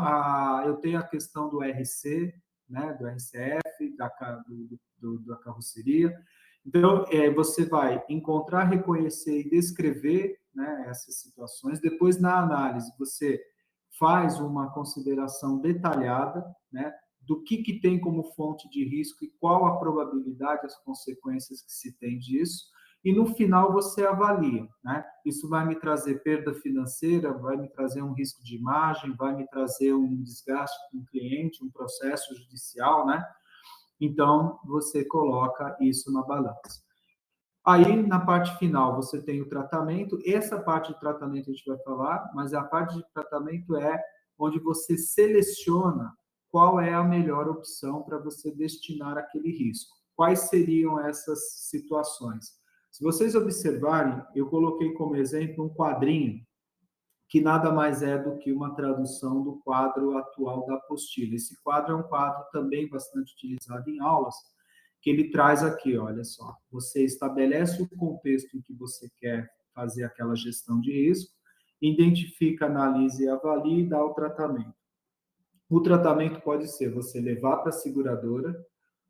eu tenho a questão do RC, né, do RCF, da carroceria. Então, você vai encontrar, reconhecer e descrever, né, essas situações. Depois, na análise, você faz uma consideração detalhada, né, do que tem como fonte de risco e qual a probabilidade, as consequências que se tem disso. E no final você avalia, né? Isso vai me trazer perda financeira, vai me trazer um risco de imagem, vai me trazer um desgaste com o cliente, um processo judicial, né? Então, você coloca isso na balança. Aí, na parte final, você tem o tratamento. Essa parte de tratamento a gente vai falar, mas a parte de tratamento é onde você seleciona qual é a melhor opção para você destinar aquele risco. Quais seriam essas situações? Se vocês observarem, eu coloquei como exemplo um quadrinho que nada mais é do que uma tradução do quadro atual da apostila. Esse quadro é um quadro também bastante utilizado em aulas, que ele traz aqui, olha só, você estabelece o contexto em que você quer fazer aquela gestão de risco, identifica, analisa e avalia e dá o tratamento. O tratamento pode ser você levar para a seguradora,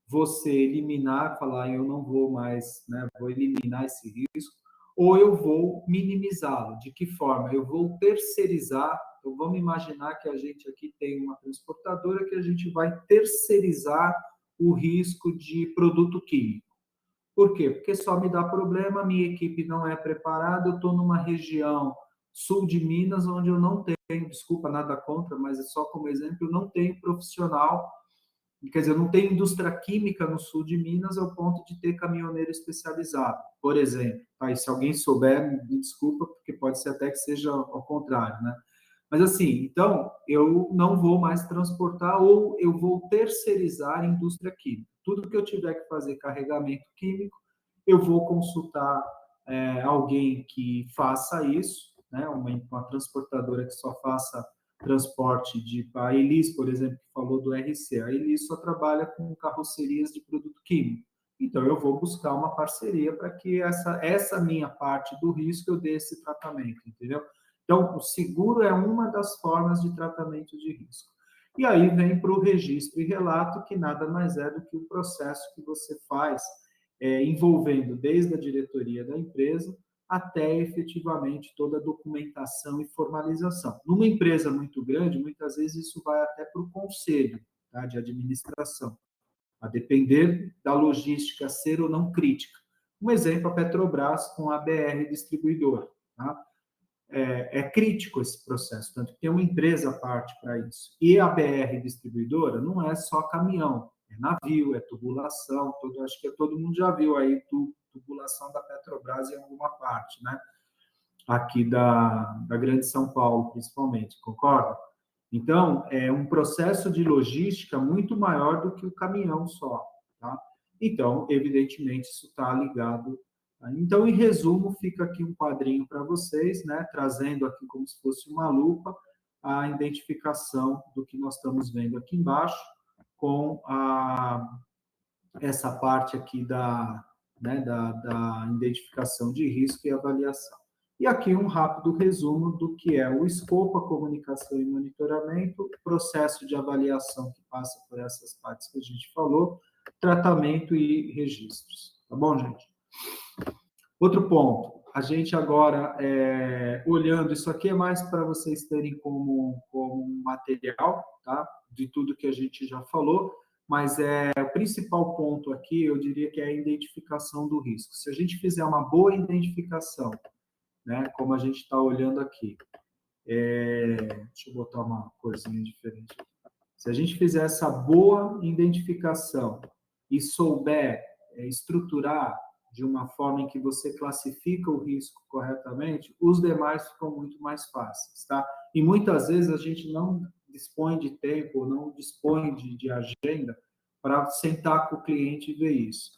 você eliminar, falar, eu não vou mais, né, vou eliminar esse risco, ou eu vou minimizá-lo. De que forma? Eu vou terceirizar, então vamos imaginar que a gente aqui tem uma transportadora que a gente vai terceirizar o risco de produto químico. Por quê? Porque só me dá problema, minha equipe não é preparada, eu estou numa região sul de Minas, onde eu não tenho, desculpa, nada contra, mas é só como exemplo, eu não tenho profissional, quer dizer, não tem indústria química no sul de Minas ao ponto de ter caminhoneiro especializado, por exemplo. Tá? E se alguém souber, me desculpa, porque pode ser até que seja ao contrário, né? Mas assim, então, eu não vou mais transportar ou eu vou terceirizar a indústria química. Tudo que eu tiver que fazer carregamento químico, eu vou consultar alguém que faça isso, né? Uma transportadora que só faça transporte de... A Elis, por exemplo, que falou do RC. A Elis só trabalha com carrocerias de produto químico. Então, eu vou buscar uma parceria para que essa minha parte do risco eu dê esse tratamento, entendeu? Então, o seguro é uma das formas de tratamento de risco. E aí vem para o registro e relato, que nada mais é do que o processo que você faz, envolvendo desde a diretoria da empresa até efetivamente toda a documentação e formalização. Numa empresa muito grande, muitas vezes isso vai até para o conselho, tá, de administração, a depender da logística ser ou não crítica. Um exemplo, a Petrobras com a BR Distribuidora. Tá? é crítico esse processo, tanto que tem uma empresa à parte para isso. E a BR distribuidora não é só caminhão, é navio, é tubulação, acho que todo mundo já viu aí tubulação da Petrobras em alguma parte, né? Aqui da Grande São Paulo, principalmente, concorda? Então, é um processo de logística muito maior do que o caminhão só, tá? Então, evidentemente, isso está ligado. Então, em resumo, fica aqui um quadrinho para vocês, né? Trazendo aqui como se fosse uma lupa a identificação do que nós estamos vendo aqui embaixo, com essa parte aqui da identificação de risco e avaliação. E aqui um rápido resumo do que é o escopo, a comunicação e monitoramento, o processo de avaliação que passa por essas partes que a gente falou, tratamento e registros. Tá bom, gente? Outro ponto, a gente agora, olhando, isso aqui é mais para vocês terem como material, tá? De tudo que a gente já falou, mas o principal ponto aqui, eu diria que é a identificação do risco. Se a gente fizer uma boa identificação, né, como a gente está olhando aqui, deixa eu botar uma corzinha diferente. Se a gente fizer essa boa identificação e souber estruturar de uma forma em que você classifica o risco corretamente, os demais ficam muito mais fáceis, tá? E muitas vezes a gente não dispõe de tempo, não dispõe de agenda para sentar com o cliente e ver isso.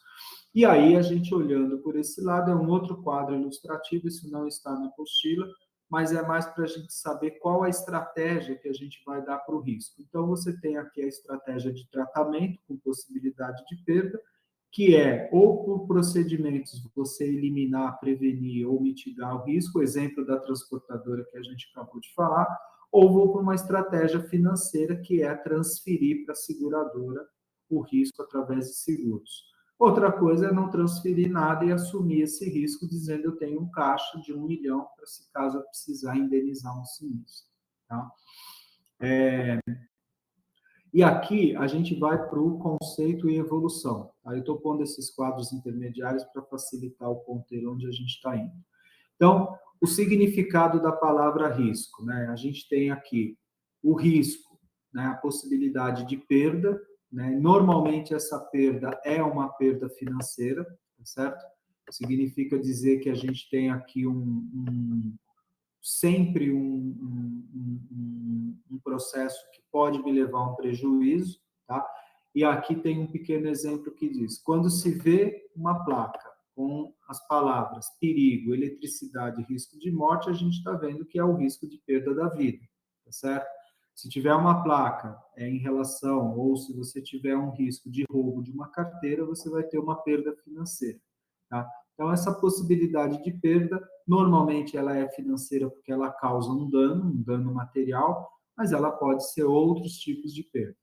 E aí, a gente olhando por esse lado, é um outro quadro ilustrativo, isso não está na apostila, mas é mais para a gente saber qual a estratégia que a gente vai dar para o risco. Então, você tem aqui a estratégia de tratamento com possibilidade de perda, que é ou por procedimentos você eliminar, prevenir ou mitigar o risco, exemplo da transportadora que a gente acabou de falar, ou vou para uma estratégia financeira, que é transferir para a seguradora o risco através de seguros. Outra coisa é não transferir nada e assumir esse risco, dizendo eu tenho um caixa de 1 milhão para se caso eu precisar indenizar um sinistro. Tá? E aqui a gente vai para o conceito e evolução. Aí eu estou pondo esses quadros intermediários para facilitar o ponteiro onde a gente está indo. Então, o significado da palavra risco, né? A gente tem aqui o risco, né? A possibilidade de perda, né? Normalmente essa perda é uma perda financeira, tá certo? Significa dizer que a gente tem aqui sempre um processo que pode me levar a um prejuízo, tá? E aqui tem um pequeno exemplo que diz: quando se vê uma placa com as palavras perigo, eletricidade, risco de morte, a gente está vendo que é o risco de perda da vida, tá certo? Se tiver uma placa em relação, ou se você tiver um risco de roubo de uma carteira, você vai ter uma perda financeira, tá? Então, essa possibilidade de perda, normalmente ela é financeira porque ela causa um dano material, mas ela pode ser outros tipos de perda.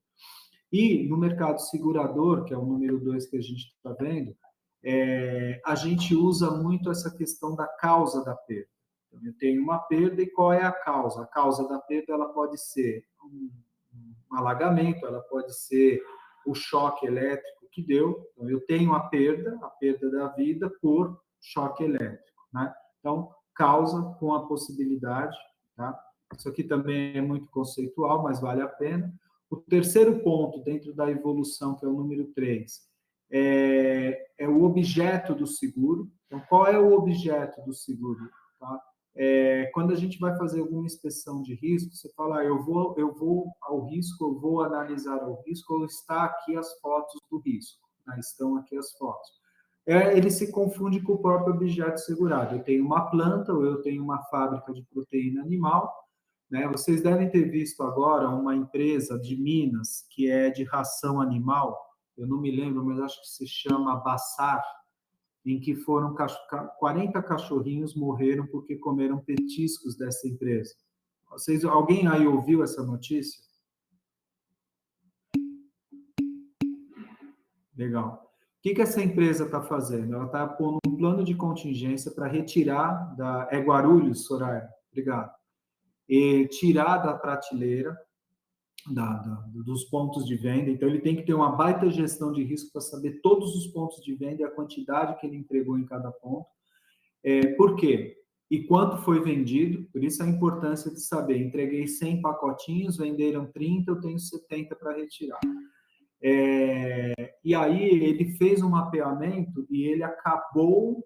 E no mercado segurador, que é o número 2 que a gente está vendo, a gente usa muito essa questão da causa da perda. Então, eu tenho uma perda e qual é a causa? A causa da perda ela pode ser um alagamento, ela pode ser o choque elétrico que deu. Então, eu tenho a perda da vida por choque elétrico, né? Então, causa com a possibilidade, tá? Isso aqui também é muito conceitual, mas vale a pena. O terceiro ponto, dentro da evolução, que é o número 3, é o objeto do seguro. Então, qual é o objeto do seguro? Tá? Quando a gente vai fazer alguma inspeção de risco, você fala, eu vou ao risco, eu vou analisar o risco, ou está aqui as fotos do risco. Né? Estão aqui as fotos. Ele se confunde com o próprio objeto segurado. Eu tenho uma planta, ou eu tenho uma fábrica de proteína animal, né? Vocês devem ter visto agora uma empresa de Minas, que é de ração animal, eu não me lembro, mas acho que se chama Bassar, em que 40 cachorrinhos morreram porque comeram petiscos dessa empresa. Alguém aí ouviu essa notícia? Legal. O que essa empresa está fazendo? Ela está pondo um plano de contingência para retirar da... É Guarulhos, Soraya? Obrigado. E tirar da prateleira dos pontos de venda. Então, ele tem que ter uma baita gestão de risco para saber todos os pontos de venda e a quantidade que ele entregou em cada ponto. Por quê? e quanto foi vendido, por isso a importância de saber. Entreguei 100 pacotinhos, venderam 30, eu tenho 70 para retirar. E aí ele fez um mapeamento e ele acabou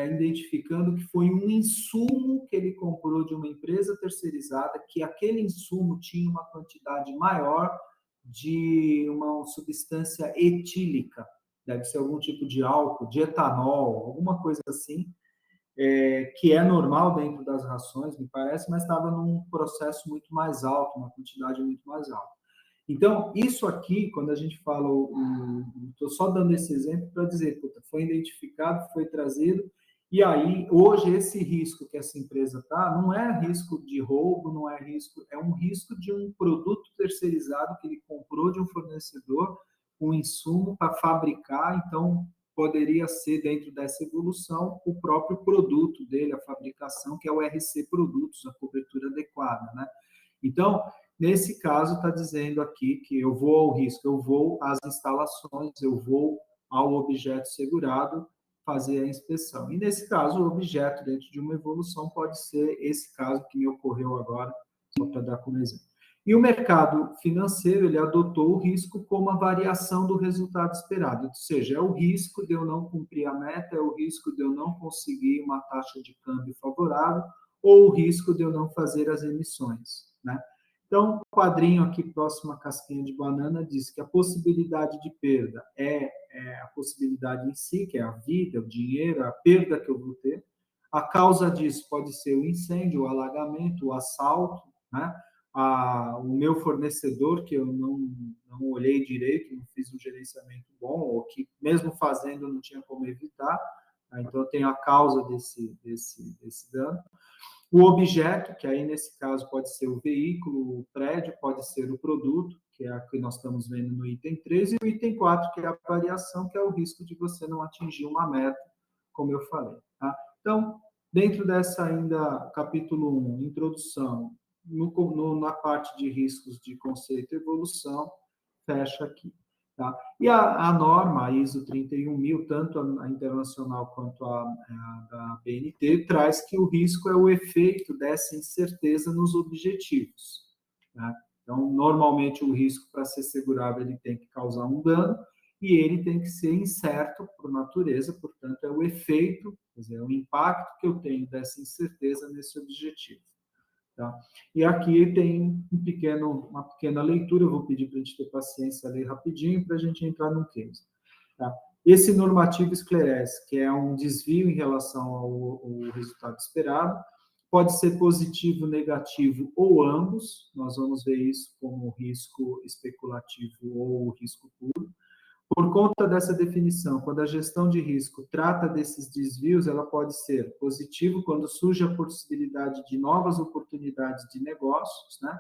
identificando que foi um insumo que ele comprou de uma empresa terceirizada, que aquele insumo tinha uma quantidade maior de uma substância etílica, deve ser algum tipo de álcool, de etanol, alguma coisa assim, que é normal dentro das rações, me parece, mas estava num processo muito mais alto, uma quantidade muito mais alta. Então, isso aqui, quando a gente fala, estou só dando esse exemplo para dizer, puta, foi identificado, foi trazido, e aí, hoje, esse risco que essa empresa está, não é risco de roubo, não é risco, é um risco de um produto terceirizado que ele comprou de um fornecedor, um insumo para fabricar, então, poderia ser, dentro dessa evolução, o próprio produto dele, a fabricação, que é o RC Produtos, a cobertura adequada, né? Então, nesse caso, está dizendo aqui que eu vou ao risco, eu vou às instalações, eu vou ao objeto segurado fazer a inspeção. E nesse caso, o objeto dentro de uma evolução pode ser esse caso que me ocorreu agora, só para dar como exemplo. E o mercado financeiro, ele adotou o risco como a variação do resultado esperado, ou seja, é o risco de eu não cumprir a meta, é o risco de eu não conseguir uma taxa de câmbio favorável, ou o risco de eu não fazer as emissões, né? Então, o quadrinho aqui próximo à casquinha de banana diz que a possibilidade de perda é a possibilidade em si, que é a vida, o dinheiro, a perda que eu vou ter. A causa disso pode ser o incêndio, o alagamento, o assalto, né? O meu fornecedor, que eu não olhei direito, não fiz um gerenciamento bom, ou que mesmo fazendo não tinha como evitar. Né? Então, eu tenho a causa desse dano. O objeto, que aí nesse caso pode ser o veículo, o prédio, pode ser o produto, que é a que nós estamos vendo no item 3, e o item 4, que é a variação, que é o risco de você não atingir uma meta, como eu falei. Tá? Então, dentro dessa ainda capítulo 1, introdução, na parte de riscos de conceito e evolução, fecha aqui. Tá? E a norma, a ISO 31000, tanto a internacional quanto a da BNT, traz que o risco é o efeito dessa incerteza nos objetivos. Tá? Então, normalmente, o risco, para ser segurável, ele tem que causar um dano e ele tem que ser incerto por natureza, portanto, é o efeito, quer dizer, é o impacto que eu tenho dessa incerteza nesse objetivo. Tá? E aqui tem uma pequena leitura, eu vou pedir para a gente ter paciência, ler rapidinho, para a gente entrar no case. Tá? Esse normativo esclarece que é um desvio em relação ao resultado esperado, pode ser positivo, negativo ou ambos, nós vamos ver isso como risco especulativo ou risco puro. Por conta dessa definição, quando a gestão de risco trata desses desvios, ela pode ser positivo quando surge a possibilidade de novas oportunidades de negócios, né?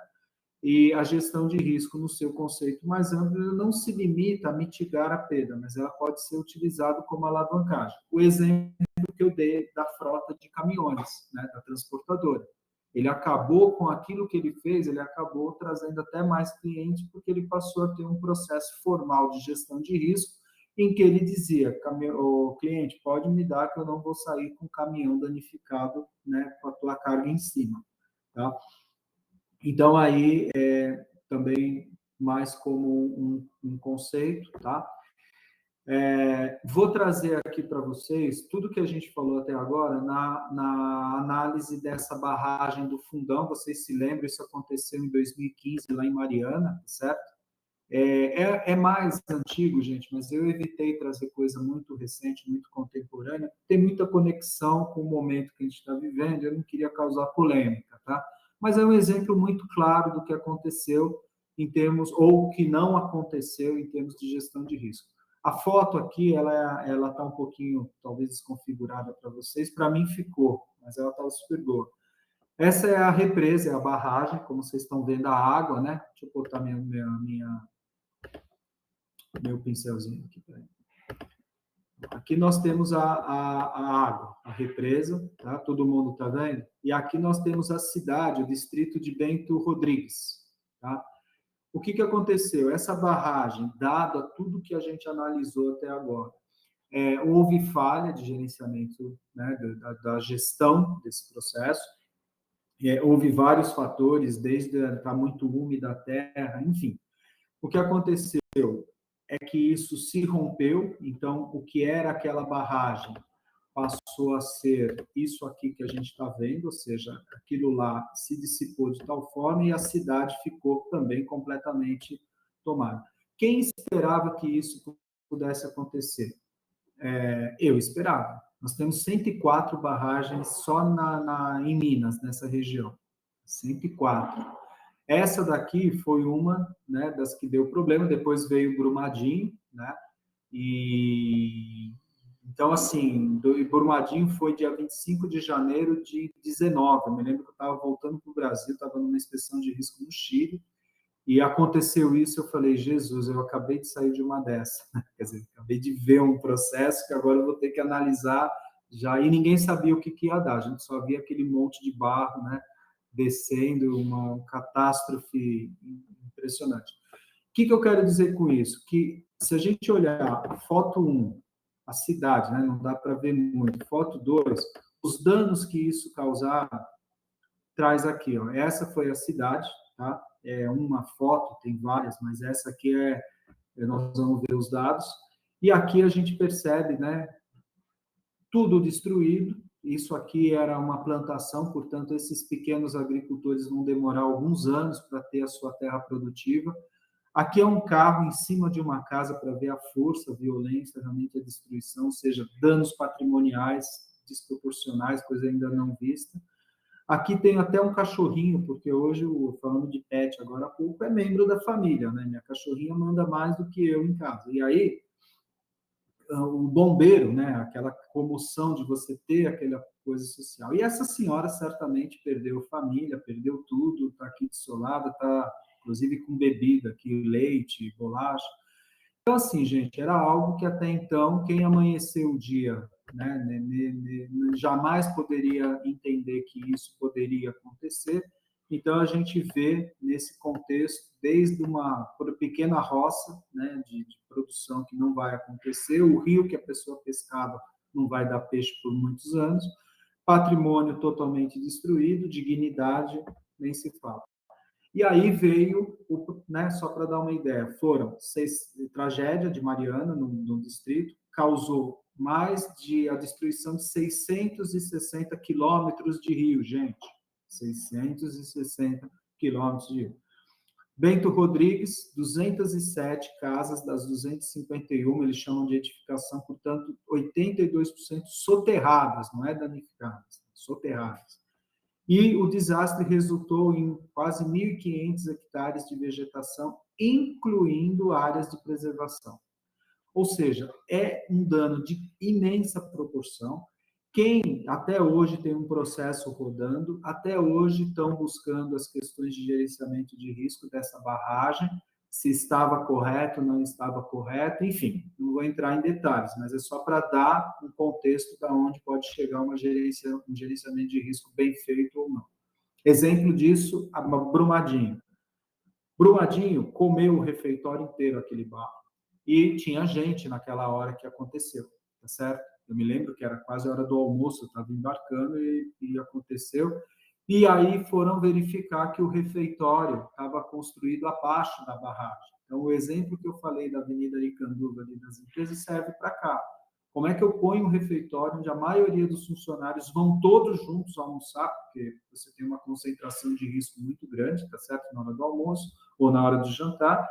E a gestão de risco, no seu conceito mais amplo, não se limita a mitigar a perda, mas ela pode ser utilizada como alavancagem. O exemplo que eu dei da frota de caminhões, né, da transportadora. Ele acabou com aquilo que ele fez, ele acabou trazendo até mais clientes, porque ele passou a ter um processo formal de gestão de risco, em que ele dizia, o cliente, pode me dar que eu não vou sair com o caminhão danificado, né, com a tua carga em cima. Tá? Então, aí, também mais como um conceito, tá? Vou trazer aqui para vocês tudo que a gente falou até agora na análise dessa barragem do Fundão. Vocês se lembram, isso aconteceu em 2015, lá em Mariana, certo? É mais antigo, gente, mas eu evitei trazer coisa muito recente, muito contemporânea, tem muita conexão com o momento que a gente está vivendo, eu não queria causar polêmica, tá? Mas é um exemplo muito claro do que aconteceu em termos, ou que não aconteceu em termos de gestão de risco. A foto aqui, ela está um pouquinho, talvez, desconfigurada para vocês, para mim ficou, mas ela estava super boa. Essa é a represa, é a barragem, como vocês estão vendo a água, né? Deixa eu botar meu pincelzinho aqui. Aqui nós temos a água, a represa, tá? Todo mundo está vendo? E aqui nós temos a cidade, o distrito de Bento Rodrigues, tá? O que aconteceu? Essa barragem, dada tudo que a gente analisou até agora, houve falha de gerenciamento, né, da gestão desse processo. Houve vários fatores, desde estar muito úmida a terra, enfim. O que aconteceu é que isso se rompeu, então o que era aquela barragem passou a ser isso aqui que a gente está vendo, ou seja, aquilo lá se dissipou de tal forma e a cidade ficou também completamente tomada. Quem esperava que isso pudesse acontecer? Eu esperava. Nós temos 104 barragens só em Minas, nessa região. 104. Essa daqui foi uma, né, das que deu problema, depois veio Brumadinho, né? E então, assim, Brumadinho foi dia 25 de janeiro de 19. Eu me lembro que eu estava voltando para o Brasil, estava numa inspeção de risco no Chile, e aconteceu isso. Eu falei, Jesus, eu acabei de sair de uma dessa. Quer dizer, acabei de ver um processo que agora eu vou ter que analisar já. E ninguém sabia o que ia dar, a gente só via aquele monte de barro, né, descendo, uma catástrofe impressionante. O que eu quero dizer com isso? Que se a gente olhar a foto 1, a cidade, né, não dá para ver muito, foto 2, os danos que isso causar, traz aqui, ó. Essa foi a cidade, tá? É uma foto, tem várias, mas essa aqui nós vamos ver os dados. E aqui a gente percebe, né, tudo destruído. Isso aqui era uma plantação, portanto, esses pequenos agricultores vão demorar alguns anos para ter a sua terra produtiva. Aqui é um carro em cima de uma casa para ver a força, a violência, realmente a destruição, ou seja, danos patrimoniais desproporcionais, coisa ainda não vista. Aqui tem até um cachorrinho, porque hoje, falando de pet agora há pouco, é membro da família, né? Minha cachorrinha manda mais do que eu em casa. E aí, o bombeiro, né? Aquela comoção de você ter aquela coisa social. E essa senhora certamente perdeu família, perdeu tudo, está aqui desolada, está inclusive com bebida aqui, leite, bolacha. Então, assim, gente, era algo que até então, quem amanheceu o dia, né, jamais poderia entender que isso poderia acontecer. Então, a gente vê nesse contexto, desde uma pequena roça, né, de produção que não vai acontecer, o rio que a pessoa pescava não vai dar peixe por muitos anos, patrimônio totalmente destruído, dignidade, nem se fala. E aí veio, né, só para dar uma ideia, foram tragédia de Mariana, no distrito, causou a destruição de 660 quilômetros de rio, gente. 660 quilômetros de rio. Bento Rodrigues, 207 casas das 251, eles chamam de edificação, portanto, 82% soterradas, não é danificadas, soterradas. E o desastre resultou em quase 1.500 hectares de vegetação, incluindo áreas de preservação. Ou seja, é um dano de imensa proporção. Quem até hoje tem um processo rodando, até hoje estão buscando as questões de gerenciamento de risco dessa barragem, se estava correto, não estava correto, enfim, não vou entrar em detalhes, mas é só para dar um contexto da onde pode chegar um gerenciamento de risco bem feito ou não. Exemplo disso, a Brumadinho. Brumadinho comeu o refeitório inteiro, aquele barro. E tinha gente naquela hora que aconteceu, tá certo? Eu me lembro que era quase a hora do almoço, eu estava embarcando e aconteceu. E aí foram verificar que o refeitório estava construído abaixo da barragem. Então, o exemplo que eu falei da Avenida Aricanduva, ali das empresas, serve para cá. Como é que eu ponho um refeitório onde a maioria dos funcionários vão todos juntos almoçar, porque você tem uma concentração de risco muito grande, tá certo? Na hora do almoço ou na hora do jantar,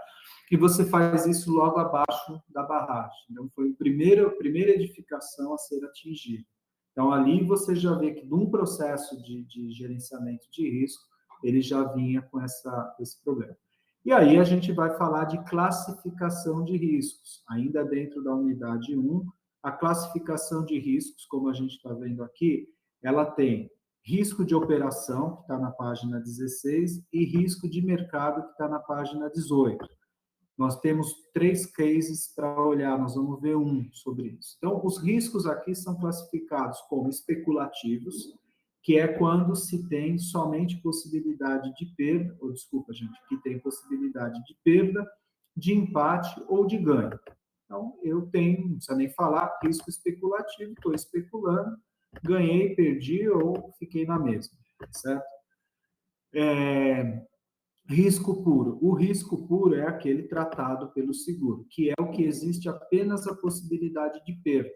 e você faz isso logo abaixo da barragem. Então, foi a primeira edificação a ser atingida. Então, ali você já vê que, num processo de gerenciamento de risco, ele já vinha com esse problema. E aí a gente vai falar de classificação de riscos. Ainda dentro da unidade 1, a classificação de riscos, como a gente está vendo aqui, ela tem risco de operação, que está na página 16, e risco de mercado, que está na página 18. Nós temos 3 cases para olhar, nós vamos ver um sobre isso. Então, os riscos aqui são classificados como especulativos, que é quando se tem somente possibilidade de perda, ou desculpa, gente, que tem possibilidade de perda, de empate ou de ganho. Então, eu tenho, não precisa nem falar, risco especulativo, estou especulando, ganhei, perdi ou fiquei na mesma, certo? Risco puro. O risco puro é aquele tratado pelo seguro, que é o que existe apenas a possibilidade de perda,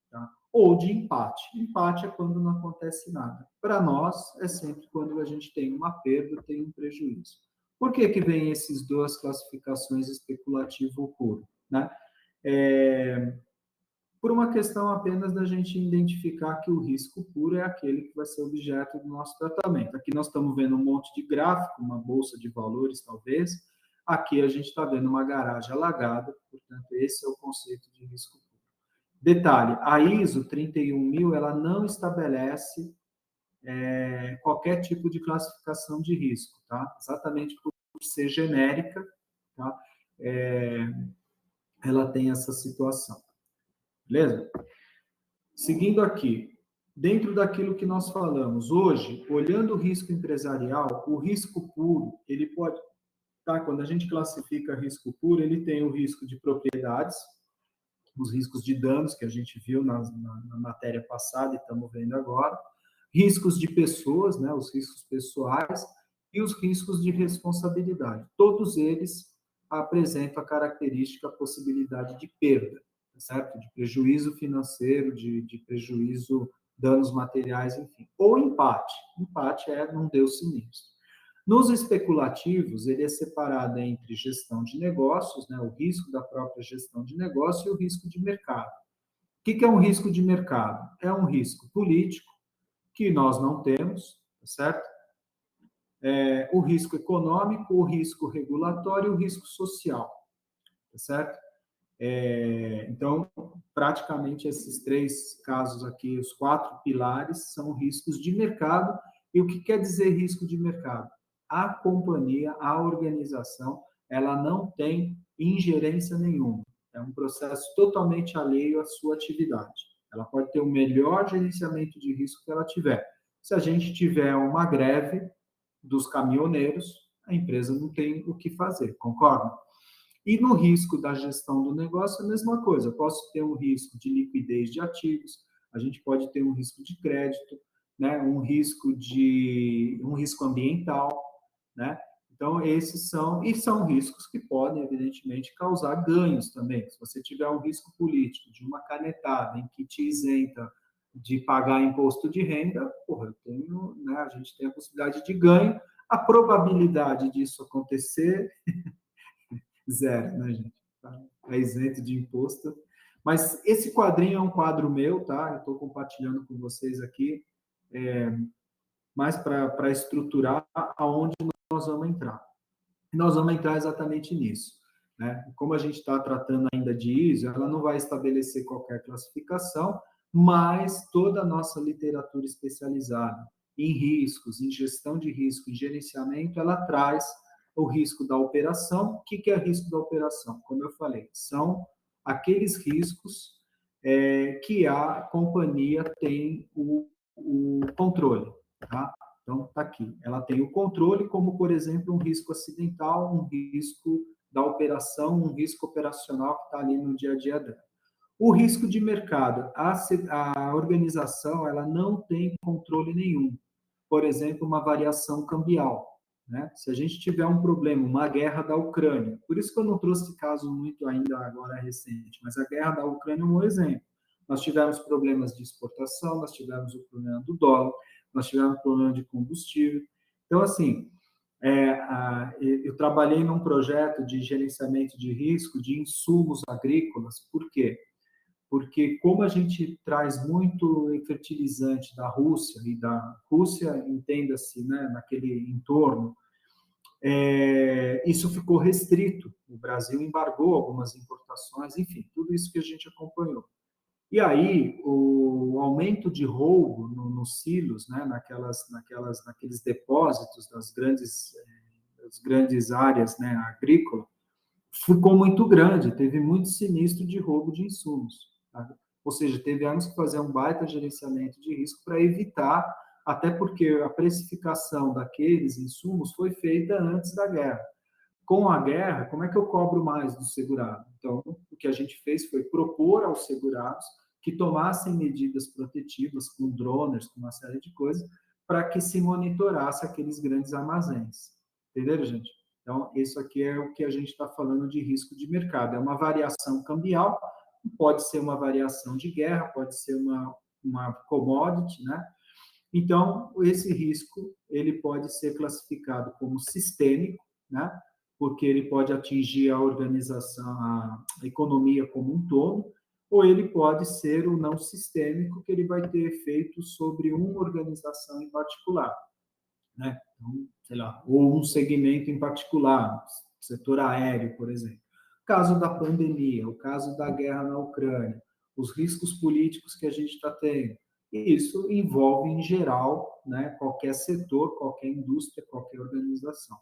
tá? Ou de empate. Empate é quando não acontece nada. Para nós, é sempre quando a gente tem uma perda, tem um prejuízo. Por que que vem essas duas classificações, especulativo ou puro, né? Por uma questão apenas da gente identificar que o risco puro é aquele que vai ser objeto do nosso tratamento. Aqui nós estamos vendo um monte de gráfico, uma bolsa de valores, talvez. Aqui a gente está vendo uma garagem alagada, portanto, esse é o conceito de risco puro. Detalhe, a ISO 31000, ela não estabelece qualquer tipo de classificação de risco, tá? Exatamente por ser genérica, tá? Ela tem essa situação. Beleza? Seguindo aqui, dentro daquilo que nós falamos, hoje, olhando o risco empresarial, o risco puro, ele pode, tá? Quando a gente classifica risco puro, ele tem o risco de propriedades, os riscos de danos que a gente viu na matéria passada e estamos vendo agora, riscos de pessoas, né? Os riscos pessoais e os riscos de responsabilidade. Todos eles apresentam a característica, a possibilidade de perda, certo? De prejuízo financeiro, de prejuízo, danos materiais, enfim. Ou empate. Empate é não deu sinistro. Nos especulativos, ele é separado entre gestão de negócios, né, o risco da própria gestão de negócio e o risco de mercado. O que é um risco de mercado? É um risco político, que nós não temos, certo? O risco econômico, o risco regulatório e o risco social, certo? Então, praticamente esses três casos aqui, os quatro pilares, são riscos de mercado. E o que quer dizer risco de mercado? A companhia, a organização, ela não tem ingerência nenhuma. É um processo totalmente alheio à sua atividade. Ela pode ter o melhor gerenciamento de risco que ela tiver. Se a gente tiver uma greve dos caminhoneiros, a empresa não tem o que fazer, concorda? E no risco da gestão do negócio, a mesma coisa. Eu posso ter um risco de liquidez de ativos, a gente pode ter um risco de crédito, né? Um risco ambiental, né? Então, esses são riscos que podem, evidentemente, causar ganhos também. Se você tiver um risco político de uma canetada em que te isenta de pagar imposto de renda, porra, né, a gente tem a possibilidade de ganho. A probabilidade disso acontecer zero, né, gente? É isento de imposto. Mas esse quadrinho é um quadro meu, tá? Eu estou compartilhando com vocês aqui, mais para estruturar aonde nós vamos entrar. E nós vamos entrar exatamente nisso, né? Como a gente está tratando ainda de ISO, ela não vai estabelecer qualquer classificação, mas toda a nossa literatura especializada em riscos, em gestão de risco, em gerenciamento, ela traz o risco da operação. O que é risco da operação? Como eu falei, são aqueles riscos que a companhia tem o controle, tá? Então, está aqui. Ela tem o controle, como, por exemplo, um risco acidental, um risco da operação, um risco operacional que está ali no dia a dia dela. O risco de mercado, a organização ela não tem controle nenhum. Por exemplo, uma variação cambial. Né? Se a gente tiver um problema, uma guerra da Ucrânia, por isso que eu não trouxe caso muito ainda agora recente, mas a guerra da Ucrânia é um exemplo. Nós tivemos problemas de exportação, nós tivemos o problema do dólar, nós tivemos problema de combustível. Então, assim, eu trabalhei num projeto de gerenciamento de risco de insumos agrícolas. Por quê? Porque como a gente traz muito fertilizante da Rússia, e da Rússia, entenda-se, né, naquele entorno, isso ficou restrito. O Brasil embargou algumas importações, enfim, tudo isso que a gente acompanhou. E aí, o aumento de roubo nos silos, né, naqueles depósitos das grandes áreas, né, agrícolas, ficou muito grande, teve muito sinistro de roubo de insumos. Tá? Ou seja, tivemos que fazer um baita gerenciamento de risco para evitar, até porque a precificação daqueles insumos foi feita antes da guerra. Com a guerra, como é que eu cobro mais do segurado? Então, o que a gente fez foi propor aos segurados que tomassem medidas protetivas com drones, com uma série de coisas, para que se monitorasse aqueles grandes armazéns. Entenderam, gente? Então, isso aqui é o que a gente está falando de risco de mercado. É uma variação cambial, pode ser uma variação de guerra, pode ser uma commodity, né? Então, esse risco, ele pode ser classificado como sistêmico, né? Porque ele pode atingir a organização, a economia como um todo, ou ele pode ser o não sistêmico, que ele vai ter efeito sobre uma organização em particular, né? Então, sei lá, ou um segmento em particular, setor aéreo, por exemplo. O caso da pandemia, o caso da guerra na Ucrânia, os riscos políticos que a gente está tendo. E isso envolve, em geral, né, qualquer setor, qualquer indústria, qualquer organização.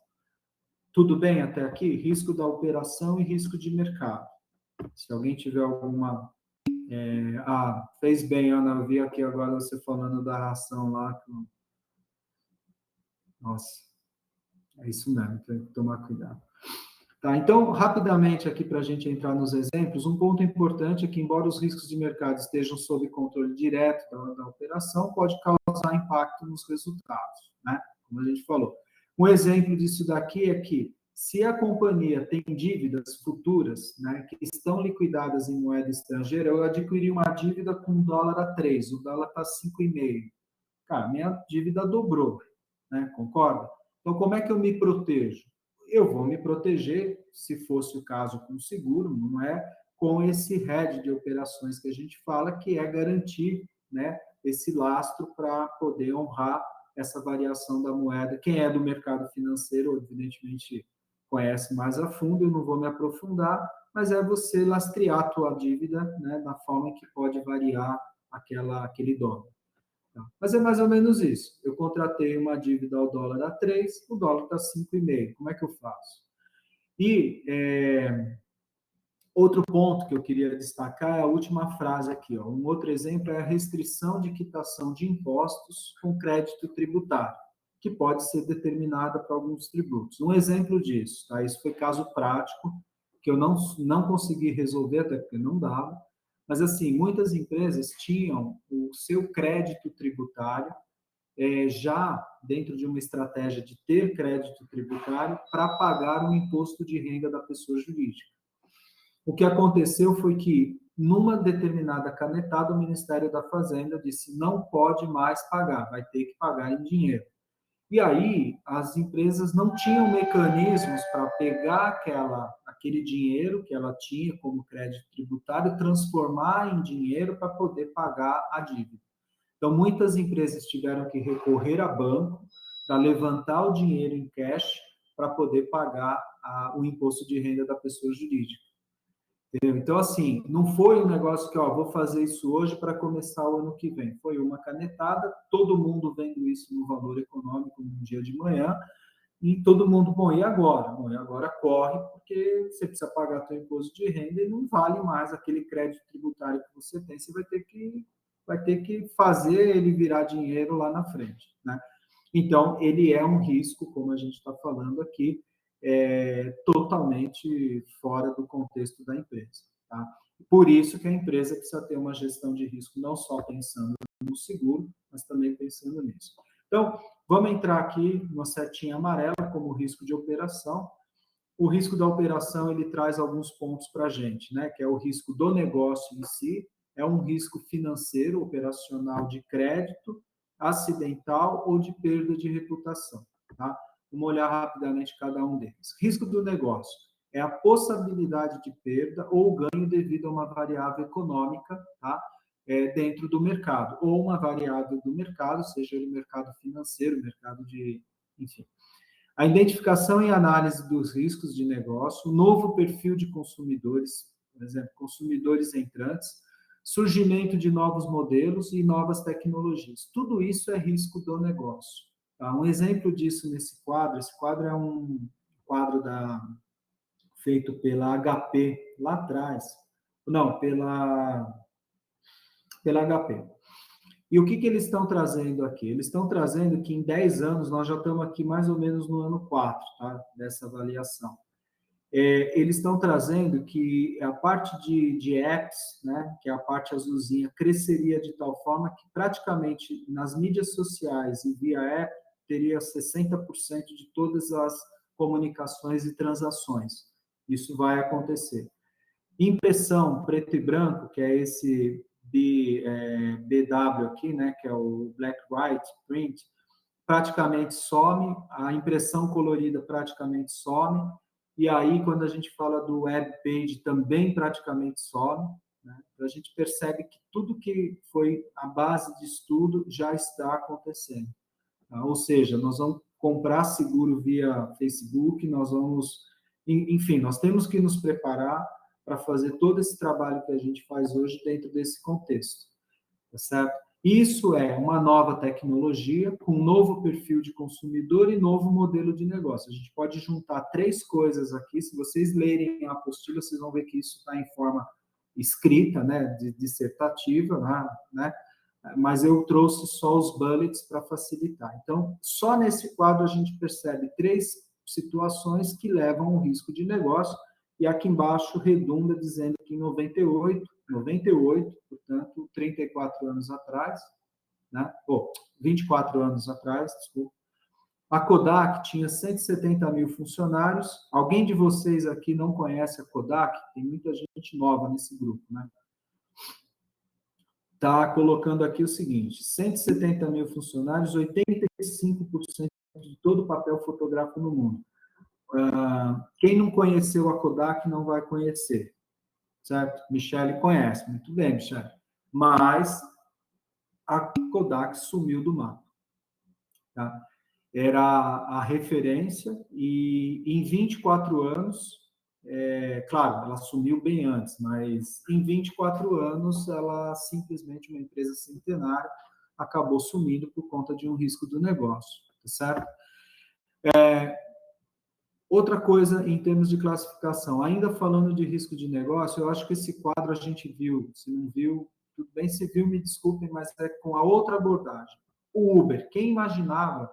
Tudo bem até aqui? Risco da operação e risco de mercado. Se alguém tiver alguma... fez bem, Ana, eu vi aqui agora você falando da ração lá. Nossa, é isso mesmo, tem que tomar cuidado. Tá, então, rapidamente aqui para a gente entrar nos exemplos, um ponto importante é que, embora os riscos de mercado estejam sob controle direto da operação, pode causar impacto nos resultados, né? Como a gente falou. Um exemplo disso daqui é que, se a companhia tem dívidas futuras, né, que estão liquidadas em moeda estrangeira, eu adquiri uma dívida com dólar a 3, o dólar está 5,5. Cara, minha dívida dobrou, né? Concorda? Então, como é que eu me protejo? Eu vou me proteger, se fosse o caso com seguro, não é? Com esse hedge de operações que a gente fala, que é garantir, né, esse lastro para poder honrar essa variação da moeda. Quem é do mercado financeiro, evidentemente, conhece mais a fundo, eu não vou me aprofundar, mas é você lastrear a tua dívida, né, na forma que pode variar aquele dólar. Mas é mais ou menos isso. Eu contratei uma dívida ao dólar a 3, o dólar está 5,5. Como é que eu faço? E outro ponto que eu queria destacar é a última frase aqui. Ó. Um outro exemplo é a restrição de quitação de impostos com crédito tributário, que pode ser determinada para alguns tributos. Um exemplo disso, tá? Isso foi caso prático, que eu não consegui resolver, até porque não dava. Mas, assim, muitas empresas tinham o seu crédito tributário já dentro de uma estratégia de ter crédito tributário para pagar o imposto de renda da pessoa jurídica. O que aconteceu foi que, numa determinada canetada, o Ministério da Fazenda disse não pode mais pagar, vai ter que pagar em dinheiro. E aí, as empresas não tinham mecanismos para pegar aquele dinheiro que ela tinha como crédito tributário, transformar em dinheiro para poder pagar a dívida. Então, muitas empresas tiveram que recorrer a banco para levantar o dinheiro em cash para poder pagar o imposto de renda da pessoa jurídica. Entendeu? Então, assim, não foi um negócio que, vou fazer isso hoje para começar o ano que vem. Foi uma canetada, todo mundo vendo isso no valor econômico num dia de manhã, e todo mundo, bom, e agora? Bom, e agora corre, porque você precisa pagar seu imposto de renda e não vale mais aquele crédito tributário que você tem, você vai ter que fazer ele virar dinheiro lá na frente, né? Então, ele é um risco, como a gente está falando aqui, totalmente fora do contexto da empresa, tá? Por isso que a empresa precisa ter uma gestão de risco, não só pensando no seguro, mas também pensando nisso. Então, vamos entrar aqui numa setinha amarela como risco de operação. O risco da operação, ele traz alguns pontos para a gente, né? Que é o risco do negócio em si, é um risco financeiro, operacional de crédito, acidental ou de perda de reputação, tá? Vamos olhar rapidamente cada um deles. Risco do negócio é a possibilidade de perda ou ganho devido a uma variável econômica, tá? Dentro do mercado, ou uma variável do mercado, seja ele mercado financeiro, mercado de... enfim. A identificação e análise dos riscos de negócio, o novo perfil de consumidores, por exemplo, consumidores entrantes, surgimento de novos modelos e novas tecnologias. Tudo isso é risco do negócio. Tá? Um exemplo disso nesse quadro, esse quadro é um quadro feito pela HP lá atrás, não, pela HP. E o que eles estão trazendo aqui? Eles estão trazendo que em 10 anos, nós já estamos aqui mais ou menos no ano 4, tá? Dessa avaliação. Eles estão trazendo que a parte de apps, né, que é a parte azulzinha, cresceria de tal forma que praticamente nas mídias sociais e via app teria 60% de todas as comunicações e transações. Isso vai acontecer. Impressão preto e branco, que é esse BW aqui, né, que é o Black White Print, praticamente some, a impressão colorida praticamente some, e aí quando a gente fala do web page também praticamente some, né? A gente percebe que tudo que foi a base de estudo já está acontecendo. Tá? Ou seja, nós vamos comprar seguro via Facebook, nós vamos, enfim, nós temos que nos preparar para fazer todo esse trabalho que a gente faz hoje dentro desse contexto, tá certo? Isso é uma nova tecnologia com um novo perfil de consumidor e novo modelo de negócio. A gente pode juntar três coisas aqui. Se vocês lerem a apostila, vocês vão ver que isso está em forma escrita, né, dissertativa, né? Mas eu trouxe só os bullets para facilitar. Então, só nesse quadro a gente percebe três situações que levam a um risco de negócio, e aqui embaixo redunda dizendo que em 98, portanto, 34 anos atrás, né? 24 anos atrás, desculpa, a Kodak tinha 170 mil funcionários. Alguém de vocês aqui não conhece a Kodak? Tem muita gente nova nesse grupo, né? Está colocando aqui o seguinte: 170 mil funcionários, 85% de todo o papel fotográfico no mundo. Quem não conheceu a Kodak não vai conhecer, certo? Michele conhece, muito bem, Michele. Mas a Kodak sumiu do mapa. Tá? Era a referência e em 24 anos, claro, ela sumiu bem antes, mas em 24 anos, ela simplesmente, uma empresa centenária, acabou sumindo por conta de um risco do negócio, tá certo? Outra coisa em termos de classificação, ainda falando de risco de negócio, eu acho que esse quadro a gente viu, se não viu, tudo bem, se viu, me desculpem, mas é com a outra abordagem. O Uber, quem imaginava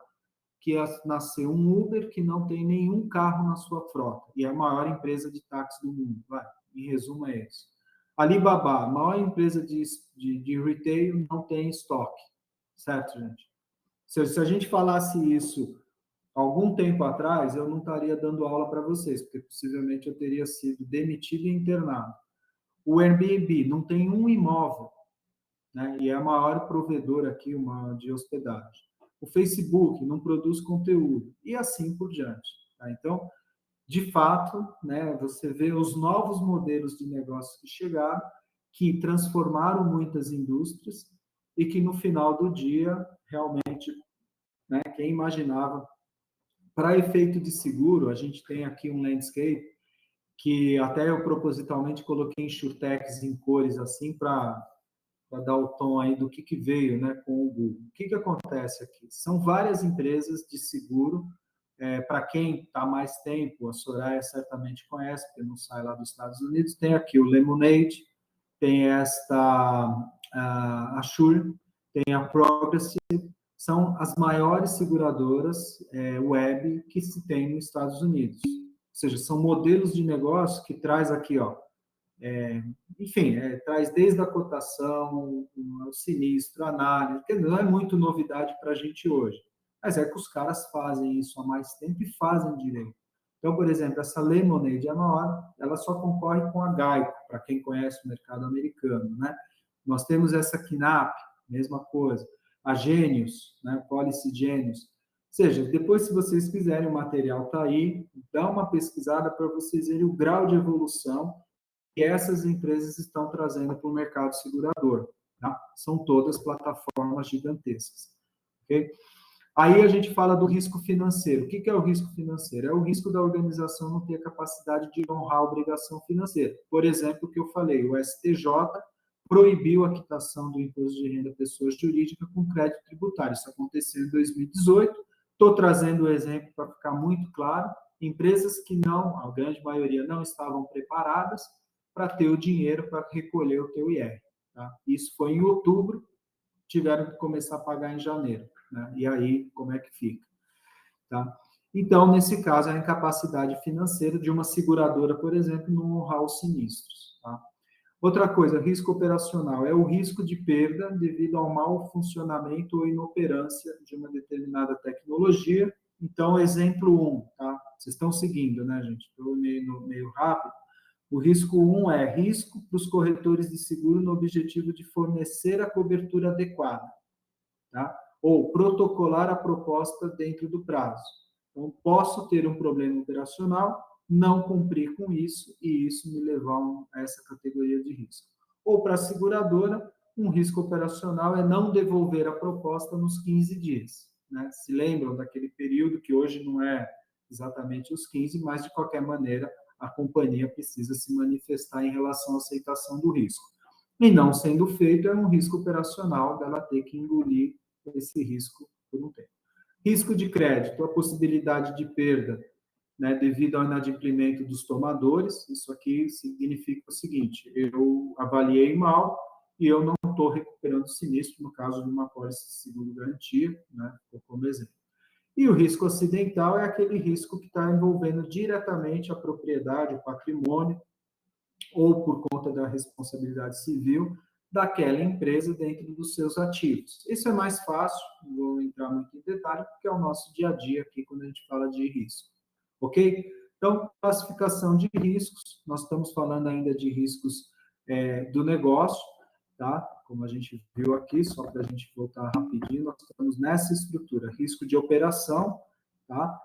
que ia nascer um Uber que não tem nenhum carro na sua frota, e é a maior empresa de táxi do mundo, vai, em resumo é isso. Alibaba, a maior empresa de retail, não tem estoque, certo, gente? Se a gente falasse isso algum tempo atrás, eu não estaria dando aula para vocês, porque possivelmente eu teria sido demitido e internado. O Airbnb não tem um imóvel, né? E é a maior provedora aqui, uma de hospedagem. O Facebook não produz conteúdo, e assim por diante. Tá? Então, de fato, né, você vê os novos modelos de negócio que chegaram, que transformaram muitas indústrias, e que no final do dia, realmente, né, quem imaginava. Para efeito de seguro, a gente tem aqui um landscape que até eu propositalmente coloquei em Surtex em cores assim para dar o tom aí do que veio, né, com o Google. O que acontece aqui? São várias empresas de seguro. Para quem está mais tempo, a Soraya certamente conhece, porque não sai lá dos Estados Unidos. Tem aqui o Lemonade, tem a Assure, tem a Progressive, são as maiores seguradoras web que se tem nos Estados Unidos. Ou seja, são modelos de negócio que traz aqui, ó, enfim, traz desde a cotação, o sinistro, a análise, que não é muito novidade para a gente hoje. Mas é que os caras fazem isso há mais tempo e fazem direito. Então, por exemplo, essa Lemonade é maior, ela só concorre com a Geico, para quem conhece o mercado americano, né? Nós temos essa Knapp, mesma coisa. A Genius, né? Policy Genius. Ou seja, depois, se vocês quiserem, o material está aí, dá uma pesquisada para vocês verem o grau de evolução que essas empresas estão trazendo para o mercado segurador. Tá? São todas plataformas gigantescas. Okay? Aí a gente fala do risco financeiro. O que é o risco financeiro? É o risco da organização não ter capacidade de honrar a obrigação financeira. Por exemplo, o que eu falei, o STJ proibiu a quitação do imposto de renda pessoas jurídicas com crédito tributário. Isso aconteceu em 2018. Estou trazendo o exemplo para ficar muito claro. Empresas que não, a grande maioria, não estavam preparadas para ter o dinheiro para recolher o teu IR. Tá? Isso foi em outubro, tiveram que começar a pagar em janeiro. Né? E aí, como é que fica? Tá? Então, nesse caso, a incapacidade financeira de uma seguradora, por exemplo, não honrar os sinistros. Tá? Outra coisa, risco operacional, é o risco de perda devido ao mau funcionamento ou inoperância de uma determinada tecnologia. Então, exemplo 1, tá? Vocês estão seguindo, né, gente? Estou meio rápido. O risco 1 é risco para os corretores de seguro no objetivo de fornecer a cobertura adequada, tá? Ou protocolar a proposta dentro do prazo. Então, posso ter um problema operacional, não cumprir com isso, e isso me levar a essa categoria de risco. Ou para a seguradora, um risco operacional é não devolver a proposta nos 15 dias. Né? Se lembram daquele período que hoje não é exatamente os 15, mas, de qualquer maneira, a companhia precisa se manifestar em relação à aceitação do risco. E não sendo feito, é um risco operacional dela ter que engolir esse risco por um tempo. Risco de crédito, a possibilidade de perda, né, devido ao inadimplimento dos tomadores. Isso aqui significa o seguinte: eu avaliei mal e eu não estou recuperando o sinistro, no caso de uma pólice de seguro-garantia, né, como exemplo. E o risco acidental é aquele risco que está envolvendo diretamente a propriedade, o patrimônio, ou por conta da responsabilidade civil daquela empresa dentro dos seus ativos. Isso é mais fácil, não vou entrar muito em detalhe, porque é o nosso dia a dia aqui quando a gente fala de risco. Ok? Então, classificação de riscos, nós estamos falando ainda de riscos do negócio, tá? Como a gente viu aqui, só para a gente voltar rapidinho, nós estamos nessa estrutura, risco de operação, tá?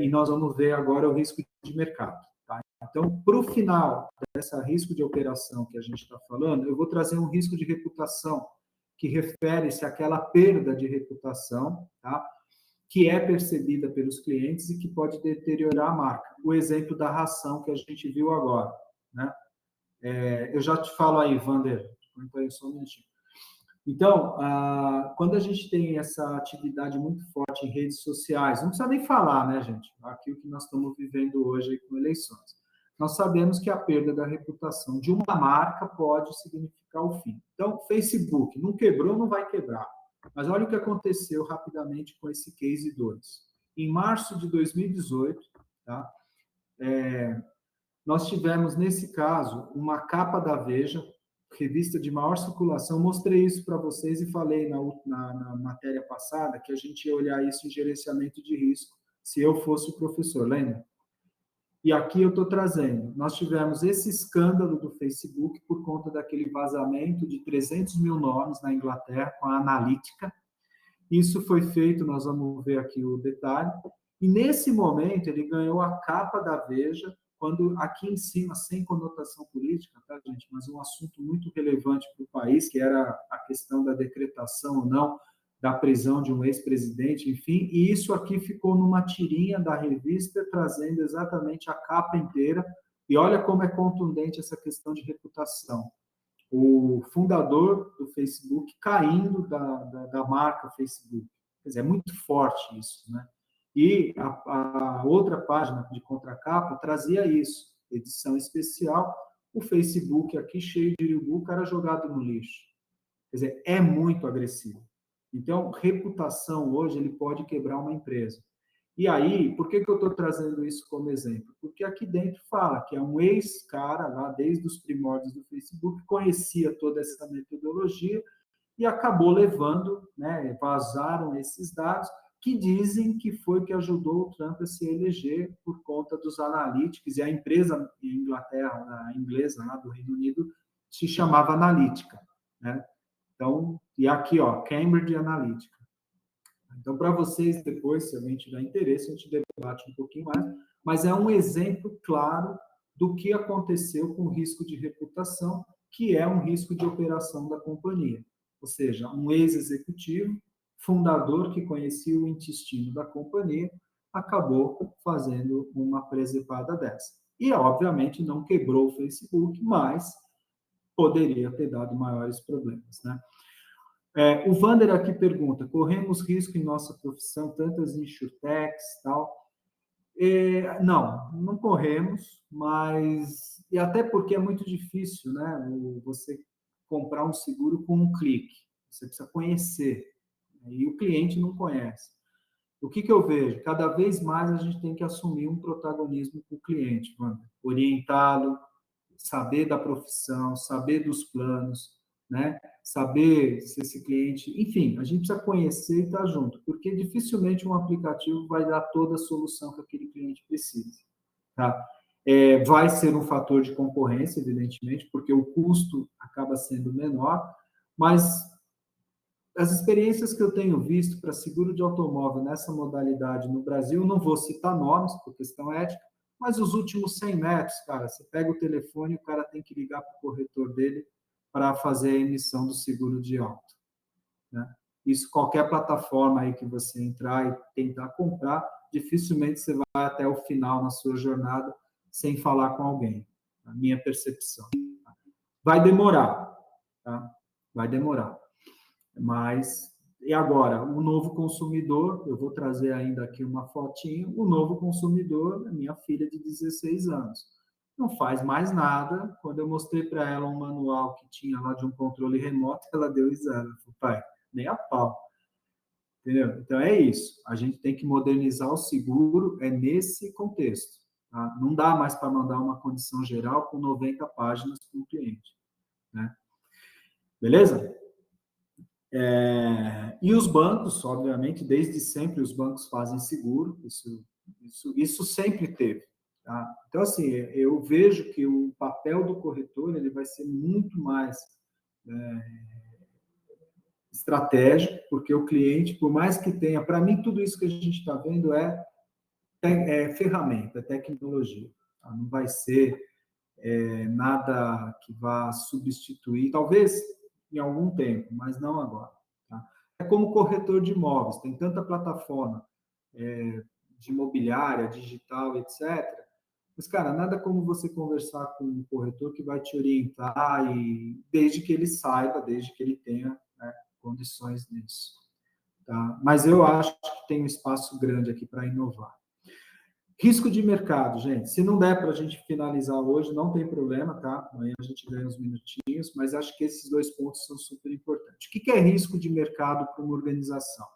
E nós vamos ver agora o risco de mercado. Tá? Então, para o final dessa risco de operação que a gente está falando, eu vou trazer um risco de reputação, que refere-se àquela perda de reputação, tá? Que é percebida pelos clientes e que pode deteriorar a marca. O exemplo da ração que a gente viu agora. Né? Eu já te falo aí, Vander, só um minutinho. Então, quando a gente tem essa atividade muito forte em redes sociais, não precisa nem falar, né, gente? Aqui o que nós estamos vivendo hoje com eleições. Nós sabemos que a perda da reputação de uma marca pode significar o fim. Então, Facebook não quebrou, não vai quebrar. Mas olha o que aconteceu rapidamente com esse case 2. Em março de 2018, tá? Nós tivemos, nesse caso, uma capa da Veja, revista de maior circulação. Mostrei isso para vocês e falei na matéria passada que a gente ia olhar isso em gerenciamento de risco, se eu fosse o professor, lembra? E aqui eu estou trazendo. Nós tivemos esse escândalo do Facebook por conta daquele vazamento de 300 mil nomes na Inglaterra com a analítica. Isso foi feito, nós vamos ver aqui o detalhe. E nesse momento ele ganhou a capa da Veja, quando aqui em cima, sem conotação política, tá, gente? Mas um assunto muito relevante para o país, que era a questão da decretação ou não da prisão de um ex-presidente, enfim, e isso aqui ficou numa tirinha da revista, trazendo exatamente a capa inteira, e olha como é contundente essa questão de reputação. O fundador do Facebook caindo da marca Facebook. Quer dizer, é muito forte isso, né? E a outra página de contracapa trazia isso, edição especial, o Facebook aqui cheio de urubu, o cara jogado no lixo. Quer dizer, é muito agressivo. Então, reputação hoje, ele pode quebrar uma empresa. E aí, por que eu estou trazendo isso como exemplo? Porque aqui dentro fala que é um ex-cara lá, desde os primórdios do Facebook, conhecia toda essa metodologia e acabou levando, né, vazaram esses dados, que dizem que foi que ajudou o Trump a se eleger por conta dos analytics, e a empresa em Inglaterra, a inglesa, lá do Reino Unido, se chamava Analytica, né? Então, e aqui, ó, Cambridge Analytica. Então, para vocês, depois, se alguém tiver interesse, a gente debate um pouquinho mais, mas é um exemplo claro do que aconteceu com o risco de reputação, que é um risco de operação da companhia. Ou seja, um ex-executivo, fundador que conhecia o intestino da companhia, acabou fazendo uma presepada dessa. E, obviamente, não quebrou o Facebook, mas poderia ter dado maiores problemas, né? O Vander aqui pergunta, corremos risco em nossa profissão, tantas insurtechs e tal? Não corremos, mas... E até porque é muito difícil, né? Você comprar um seguro com um clique. Você precisa conhecer. E o cliente não conhece. O que eu vejo? Cada vez mais a gente tem que assumir um protagonismo com o cliente, mano. Orientá-lo, saber da profissão, saber dos planos, né? Saber se esse cliente, enfim, a gente precisa conhecer e estar junto, porque dificilmente um aplicativo vai dar toda a solução que aquele cliente precisa, tá? Vai ser um fator de concorrência, evidentemente, porque o custo acaba sendo menor, mas as experiências que eu tenho visto para seguro de automóvel nessa modalidade no Brasil, não vou citar nomes por questão ética, mas os últimos 100 metros, cara, você pega o telefone, o cara tem que ligar para o corretor dele para fazer a emissão do seguro de auto, né? Isso, qualquer plataforma aí que você entrar e tentar comprar, dificilmente você vai até o final na sua jornada sem falar com alguém, a minha percepção. Vai demorar, tá? Vai demorar. Mas, e agora, o novo consumidor, eu vou trazer ainda aqui uma fotinho, o novo consumidor, a minha filha de 16 anos. Não faz mais nada. Quando eu mostrei para ela um manual que tinha lá de um controle remoto, ela deu risada. Falei, pai, nem a pau. Entendeu? Então é isso. A gente tem que modernizar o seguro, é nesse contexto. Tá? Não dá mais para mandar uma condição geral com 90 páginas para o cliente. Né? Beleza? E os bancos, obviamente, desde sempre os bancos fazem seguro, isso sempre teve. Tá? Então, assim, eu vejo que o papel do corretor ele vai ser muito mais estratégico, porque o cliente, por mais que tenha, para mim, tudo isso que a gente está vendo é ferramenta, é tecnologia. Tá? Não vai ser nada que vá substituir, talvez em algum tempo, mas não agora. Tá? É como corretor de imóveis, tem tanta plataforma de imobiliária, digital, etc. Mas, cara, nada como você conversar com um corretor que vai te orientar, e desde que ele saiba, desde que ele tenha, né, condições nisso. Tá? Mas eu acho que tem um espaço grande aqui para inovar. Risco de mercado, gente. Se não der para a gente finalizar hoje, não tem problema, tá? Amanhã a gente ganha uns minutinhos, mas acho que esses dois pontos são super importantes. O que é risco de mercado para uma organização?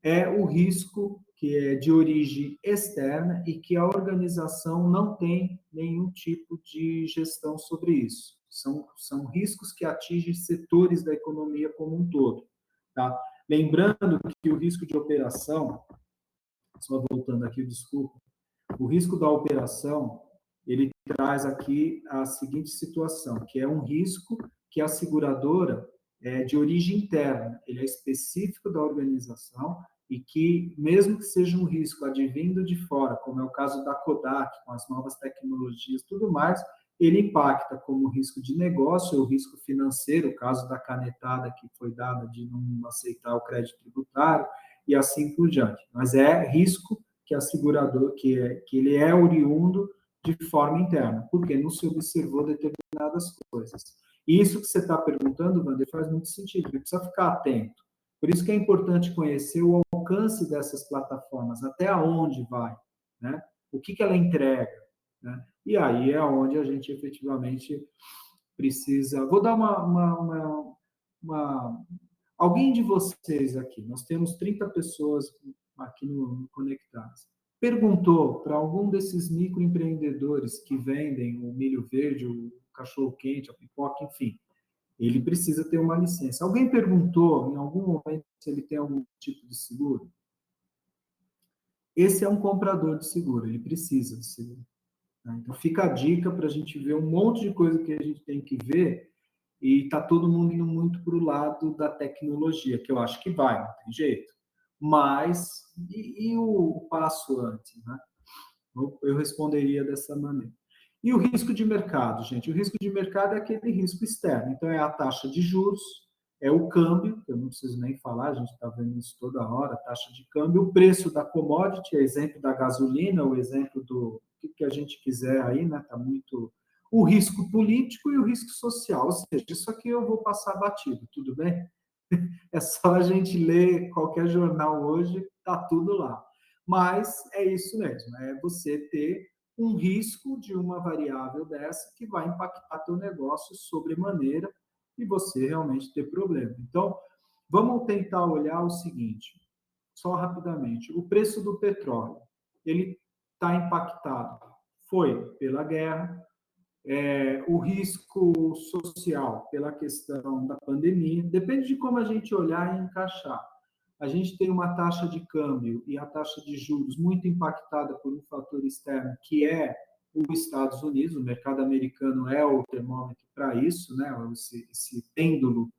É o risco que é de origem externa e que a organização não tem nenhum tipo de gestão sobre isso. São riscos que atingem setores da economia como um todo, tá? Lembrando que o risco de operação, só voltando aqui, desculpa, o risco da operação, ele traz aqui a seguinte situação, que é um risco que a seguradora é de origem interna, ele é específico da organização e que, mesmo que seja um risco advindo de fora, como é o caso da Kodak, com as novas tecnologias e tudo mais, ele impacta como risco de negócio ou risco financeiro, o caso da canetada que foi dada de não aceitar o crédito tributário, e assim por diante. Mas é risco que a seguradora, que ele é oriundo de forma interna, porque não se observou determinadas coisas. E isso que você está perguntando, Wander, faz muito sentido, ele precisa ficar atento. Por isso que é importante conhecer o alcance dessas plataformas, até onde vai, né? O que ela entrega, né? E aí é onde a gente efetivamente precisa... Vou dar uma alguém de vocês aqui, nós temos 30 pessoas aqui no Conectados, perguntou para algum desses microempreendedores que vendem o milho verde, o cachorro-quente, a pipoca, enfim, ele precisa ter uma licença. Alguém perguntou em algum momento se ele tem algum tipo de seguro? Esse é um comprador de seguro, ele precisa de seguro. Né? Então, fica a dica para a gente ver um monte de coisa que a gente tem que ver e está todo mundo indo muito para o lado da tecnologia, que eu acho que vai, não tem jeito. Mas, e o passo antes? Né? Eu responderia dessa maneira. E o risco de mercado, gente? O risco de mercado é aquele risco externo. Então, é a taxa de juros, é o câmbio, que eu não preciso nem falar, a gente está vendo isso toda hora, a taxa de câmbio, o preço da commodity, exemplo da gasolina, o exemplo do que a gente quiser aí, né? Está muito... O risco político e o risco social, ou seja, isso aqui eu vou passar batido, tudo bem? É só a gente ler qualquer jornal hoje, está tudo lá. Mas é isso mesmo, é você ter um risco de uma variável dessa que vai impactar teu negócio sobremaneira e você realmente ter problema. Então, vamos tentar olhar o seguinte, só rapidamente, o preço do petróleo, ele está impactado. Foi pela guerra, o risco social pela questão da pandemia, depende de como a gente olhar e encaixar. A gente tem uma taxa de câmbio e a taxa de juros muito impactada por um fator externo, que é os Estados Unidos. O mercado americano é o termômetro para isso, né? Esse pêndulo,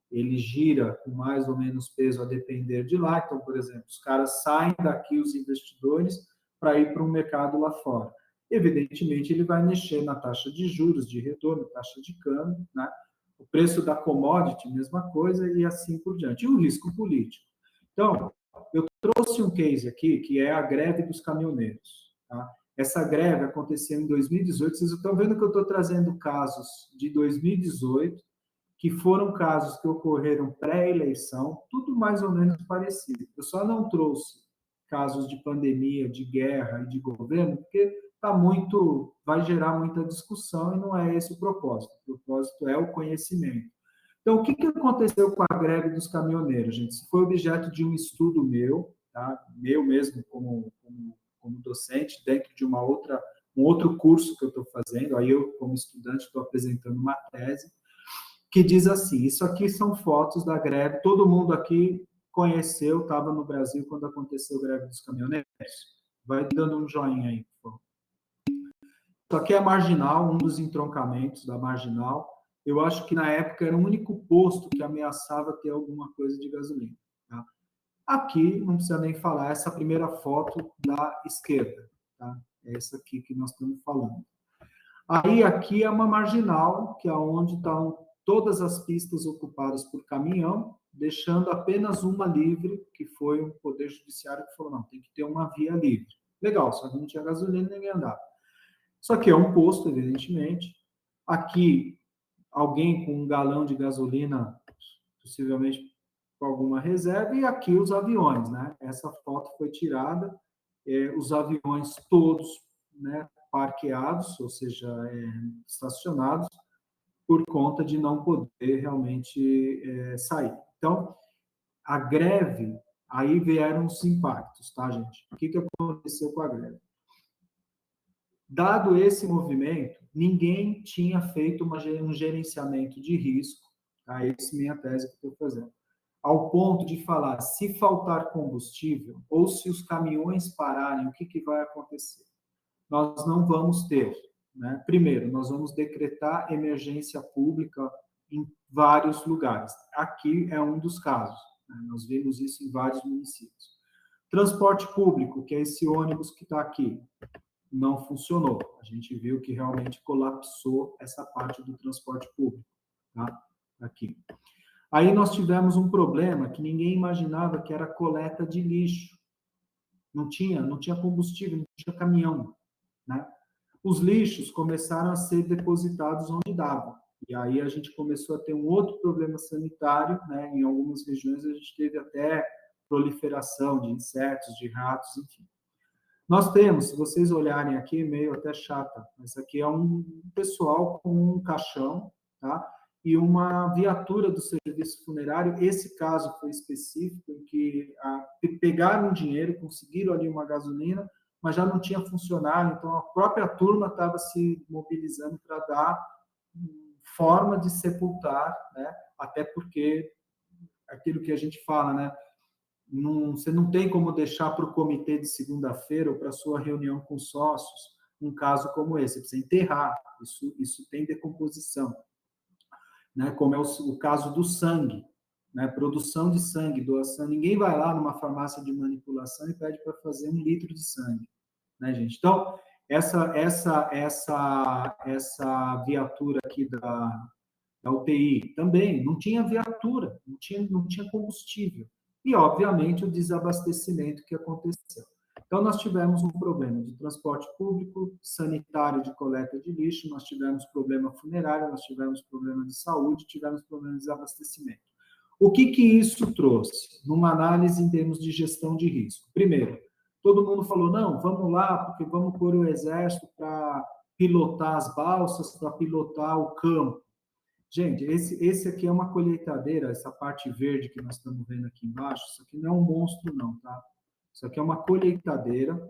ele gira com mais ou menos peso a depender de lá. Então, por exemplo, os caras saem daqui, os investidores, para ir para um mercado lá fora. Evidentemente, ele vai mexer na taxa de juros, de retorno, taxa de câmbio, né? O preço da commodity, mesma coisa, e assim por diante. E o risco político. Então, eu trouxe um case aqui, que é a greve dos caminhoneiros. Tá? Essa greve aconteceu em 2018. Vocês estão vendo que eu estou trazendo casos de 2018, que foram casos que ocorreram pré-eleição, tudo mais ou menos parecido. Eu só não trouxe casos de pandemia, de guerra e de governo, porque vai gerar muita discussão e não é esse o propósito. O propósito é o conhecimento. Então, o que aconteceu com a greve dos caminhoneiros, gente? Isso foi objeto de um estudo meu, tá? Meu mesmo como docente, dentro de um outro curso que eu estou fazendo. Aí eu, como estudante, estou apresentando uma tese que diz assim: isso aqui são fotos da greve, todo mundo aqui conheceu, estava no Brasil quando aconteceu a greve dos caminhoneiros. Vai dando um joinha aí, por favor. Isso aqui é a Marginal, um dos entroncamentos da Marginal. Eu acho que na época era o único posto que ameaçava ter alguma coisa de gasolina. Tá? Aqui, não precisa nem falar, essa primeira foto da esquerda. Tá? É essa aqui que nós estamos falando. Aí aqui é uma marginal, que é onde estão todas as pistas ocupadas por caminhão, deixando apenas uma livre, que foi o Poder Judiciário que falou, não, tem que ter uma via livre. Legal, só que não tinha gasolina, ninguém andava. Só que é um posto, evidentemente. Aqui, alguém com um galão de gasolina, possivelmente com alguma reserva, e aqui os aviões, né? Essa foto foi tirada, os aviões todos, né, parqueados, ou seja, estacionados, por conta de não poder realmente sair. Então, a greve, aí vieram os impactos, tá, gente? O que aconteceu com a greve? Dado esse movimento, ninguém tinha feito um gerenciamento de risco, tá? Essa é a minha tese que eu estou fazendo. Ao ponto de falar, se faltar combustível, ou se os caminhões pararem, o que vai acontecer? Nós não vamos ter, né? Primeiro, nós vamos decretar emergência pública em vários lugares. Aqui é um dos casos, né? Nós vimos isso em vários municípios. Transporte público, que é esse ônibus que está aqui, não funcionou. A gente viu que realmente colapsou essa parte do transporte público, tá? Aqui. Aí nós tivemos um problema que ninguém imaginava, que era a coleta de lixo. Não tinha combustível, não tinha caminhão, né? Os lixos começaram a ser depositados onde dava. E aí a gente começou a ter um outro problema sanitário, né? Em algumas regiões a gente teve até proliferação de insetos, de ratos, enfim. Nós temos, se vocês olharem aqui, meio até chata, mas aqui é um pessoal com um caixão, tá? E uma viatura do serviço funerário. Esse caso foi específico, em que pegaram dinheiro, conseguiram ali uma gasolina, mas já não tinha funcionário, então a própria turma estava se mobilizando para dar forma de sepultar, né? Até porque aquilo que a gente fala, né? Você não tem como deixar para o comitê de segunda-feira ou para a sua reunião com sócios um caso como esse. Você precisa enterrar. Isso tem decomposição. Né? Como é o caso do sangue. Né? Produção de sangue, doação. Ninguém vai lá numa farmácia de manipulação e pede para fazer 1 litro de sangue. Né, gente? Então, essa viatura aqui da UTI também não tinha viatura, não tinha combustível. E, obviamente, o desabastecimento que aconteceu. Então, nós tivemos um problema de transporte público, sanitário de coleta de lixo, nós tivemos problema funerário, nós tivemos problema de saúde, tivemos problema de desabastecimento. O que isso trouxe? Numa análise em termos de gestão de risco. Primeiro, todo mundo falou, não, vamos lá, porque vamos pôr o exército para pilotar as balsas, para pilotar o campo. Gente, esse aqui é uma colheitadeira, essa parte verde que nós estamos vendo aqui embaixo, isso aqui não é um monstro não, tá? Isso aqui é uma colheitadeira.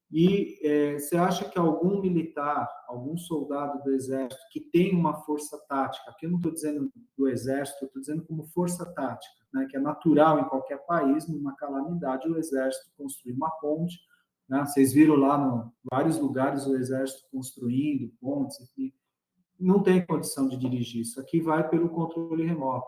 E você acha que algum militar, algum soldado do Exército que tem uma força tática, aqui eu não estou dizendo do Exército, estou dizendo como força tática, né, que é natural em qualquer país, numa calamidade, o Exército construir uma ponte, né, vocês viram lá em vários lugares o Exército construindo pontes, enfim, não tem condição de dirigir. Isso aqui vai pelo controle remoto.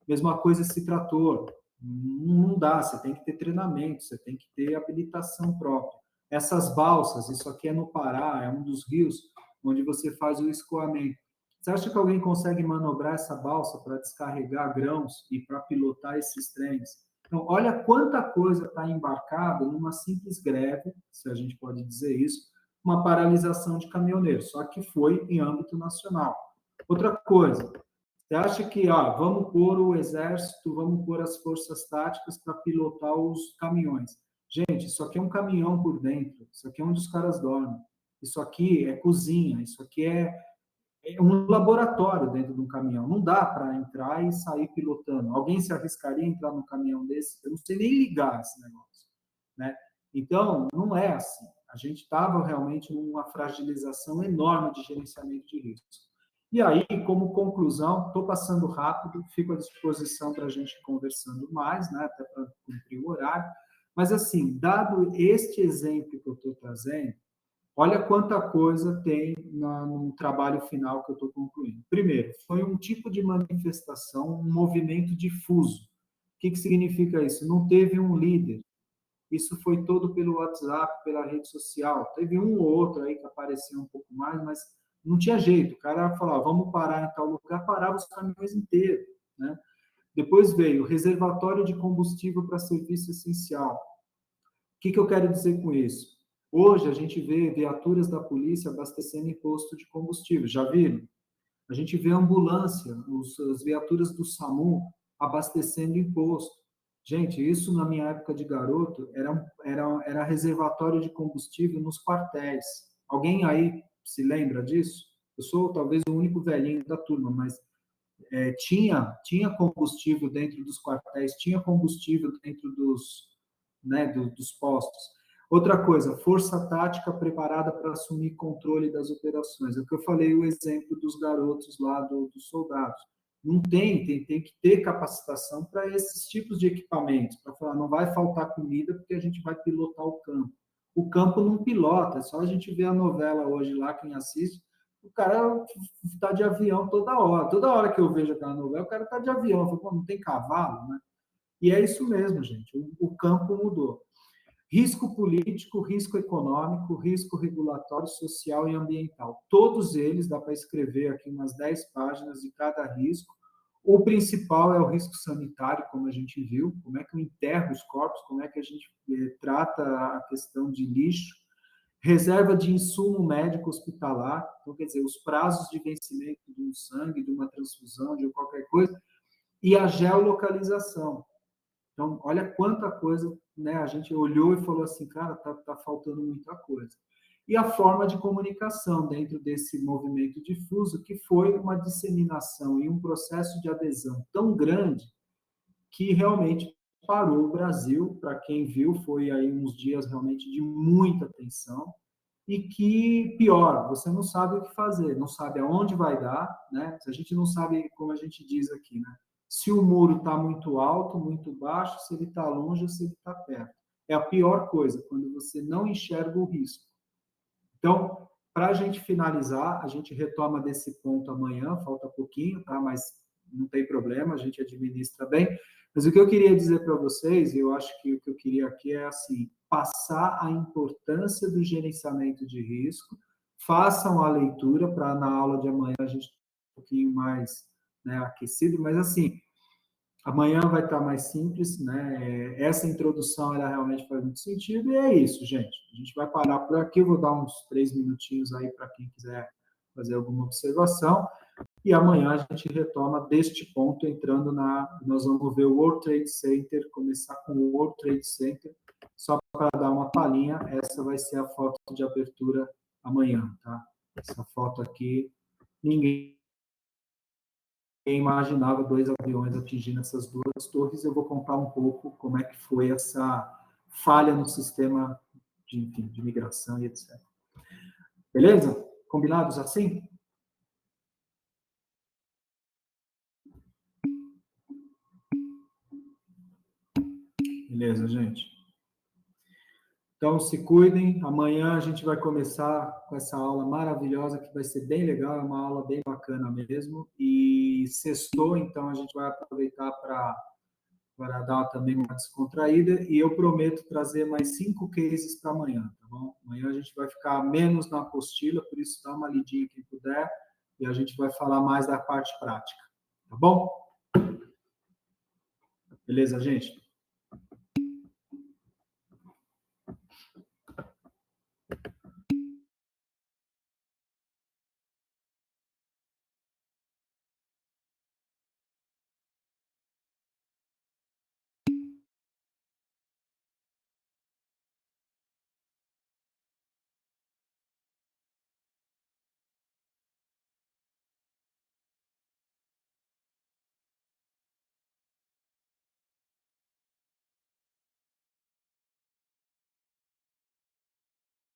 Mesma coisa esse trator. Não dá, você tem que ter treinamento, você tem que ter habilitação própria. Essas balsas, isso aqui é no Pará, é um dos rios onde você faz o escoamento. Você acha que alguém consegue manobrar essa balsa para descarregar grãos e para pilotar esses trens? Então, olha quanta coisa está embarcada numa simples greve, se a gente pode dizer isso, uma paralisação de caminhoneiros, só que foi em âmbito nacional. Outra coisa, você acha que vamos pôr o exército, vamos pôr as forças táticas para pilotar os caminhões? Gente, isso aqui é um caminhão por dentro, isso aqui é onde os caras dormem, isso aqui é cozinha, isso aqui é um laboratório dentro de um caminhão. Não dá para entrar e sair pilotando. Alguém se arriscaria a entrar num caminhão desse? Eu não sei nem ligar esse negócio, né? Então, não é assim. A gente estava realmente numa fragilização enorme de gerenciamento de riscos. E aí, como conclusão, estou passando rápido, fico à disposição para a gente ir conversando mais, né, até para cumprir o horário. Mas, assim, dado este exemplo que eu estou trazendo, olha quanta coisa tem no trabalho final que eu estou concluindo. Primeiro, foi um tipo de manifestação, um movimento difuso. O que significa isso? Não teve um líder. Isso foi todo pelo WhatsApp, pela rede social. Teve um ou outro aí que apareceu um pouco mais, mas não tinha jeito. O cara falava, vamos parar em tal lugar, parava os caminhões inteiros, né? Depois veio o reservatório de combustível para serviço essencial. O que eu quero dizer com isso? Hoje a gente vê viaturas da polícia abastecendo em posto de combustível. Já viram? A gente vê ambulância, as viaturas do SAMU abastecendo em posto. Gente, isso na minha época de garoto era reservatório de combustível nos quartéis. Alguém aí se lembra disso? Eu sou talvez o único velhinho da turma, mas tinha combustível dentro dos quartéis, tinha combustível dentro dos postos. Outra coisa, força tática preparada para assumir controle das operações. É o que eu falei, o exemplo dos garotos lá, dos soldados. Não tem que ter capacitação para esses tipos de equipamentos, para falar, não vai faltar comida porque a gente vai pilotar o campo. O campo não pilota, é só a gente ver a novela hoje lá, quem assiste, o cara está de avião toda hora. Toda hora que eu vejo aquela novela, o cara está de avião. Eu falo, não tem cavalo, né? E é isso mesmo, gente. O campo mudou. Risco político, risco econômico, risco regulatório, social e ambiental. Todos eles, dá para escrever aqui umas 10 páginas de cada risco. O principal é o risco sanitário, como a gente viu, como é que eu enterro os corpos, como é que a gente trata a questão de lixo, reserva de insumo médico hospitalar, então, quer dizer, os prazos de vencimento de um sangue, de uma transfusão, de qualquer coisa, e a geolocalização. Então, olha quanta coisa, né? A gente olhou e falou assim, cara, tá faltando muita coisa. E a forma de comunicação dentro desse movimento difuso, que foi uma disseminação e um processo de adesão tão grande que realmente parou o Brasil. Para quem viu, foi aí uns dias realmente de muita tensão e que, pior, você não sabe o que fazer, não sabe aonde vai dar, né? A gente não sabe, como a gente diz aqui, né? Se o muro está muito alto, muito baixo, se ele está longe ou se ele está perto. É a pior coisa, quando você não enxerga o risco. Então, para a gente finalizar, a gente retoma desse ponto amanhã, falta pouquinho, tá? Mas não tem problema, a gente administra bem. Mas o que eu queria dizer para vocês, e eu acho que o que eu queria aqui é assim, passar a importância do gerenciamento de risco, façam a leitura para na aula de amanhã a gente um pouquinho mais, né, aquecido, mas assim, amanhã vai estar mais simples, né? Essa introdução ela realmente faz muito sentido e é isso, gente. A gente vai parar por aqui. Eu vou dar uns 3 minutinhos aí para quem quiser fazer alguma observação e amanhã a gente retoma deste ponto entrando nós vamos ver o World Trade Center, começar com o World Trade Center, só para dar uma palhinha. Essa vai ser a foto de abertura amanhã, tá? Essa foto aqui ninguém imaginava 2 aviões atingindo essas 2 torres. Eu vou contar um pouco como é que foi essa falha no sistema de, enfim, de migração e etc. Beleza? Combinados assim? Beleza, gente. Então, se cuidem. Amanhã a gente vai começar com essa aula maravilhosa, que vai ser bem legal, é uma aula bem bacana mesmo. E sextou, então a gente vai aproveitar para dar também uma descontraída. E eu prometo trazer mais 5 cases para amanhã, tá bom? Amanhã a gente vai ficar menos na apostila, por isso dá uma lidinha quem puder, e a gente vai falar mais da parte prática, tá bom? Beleza, gente?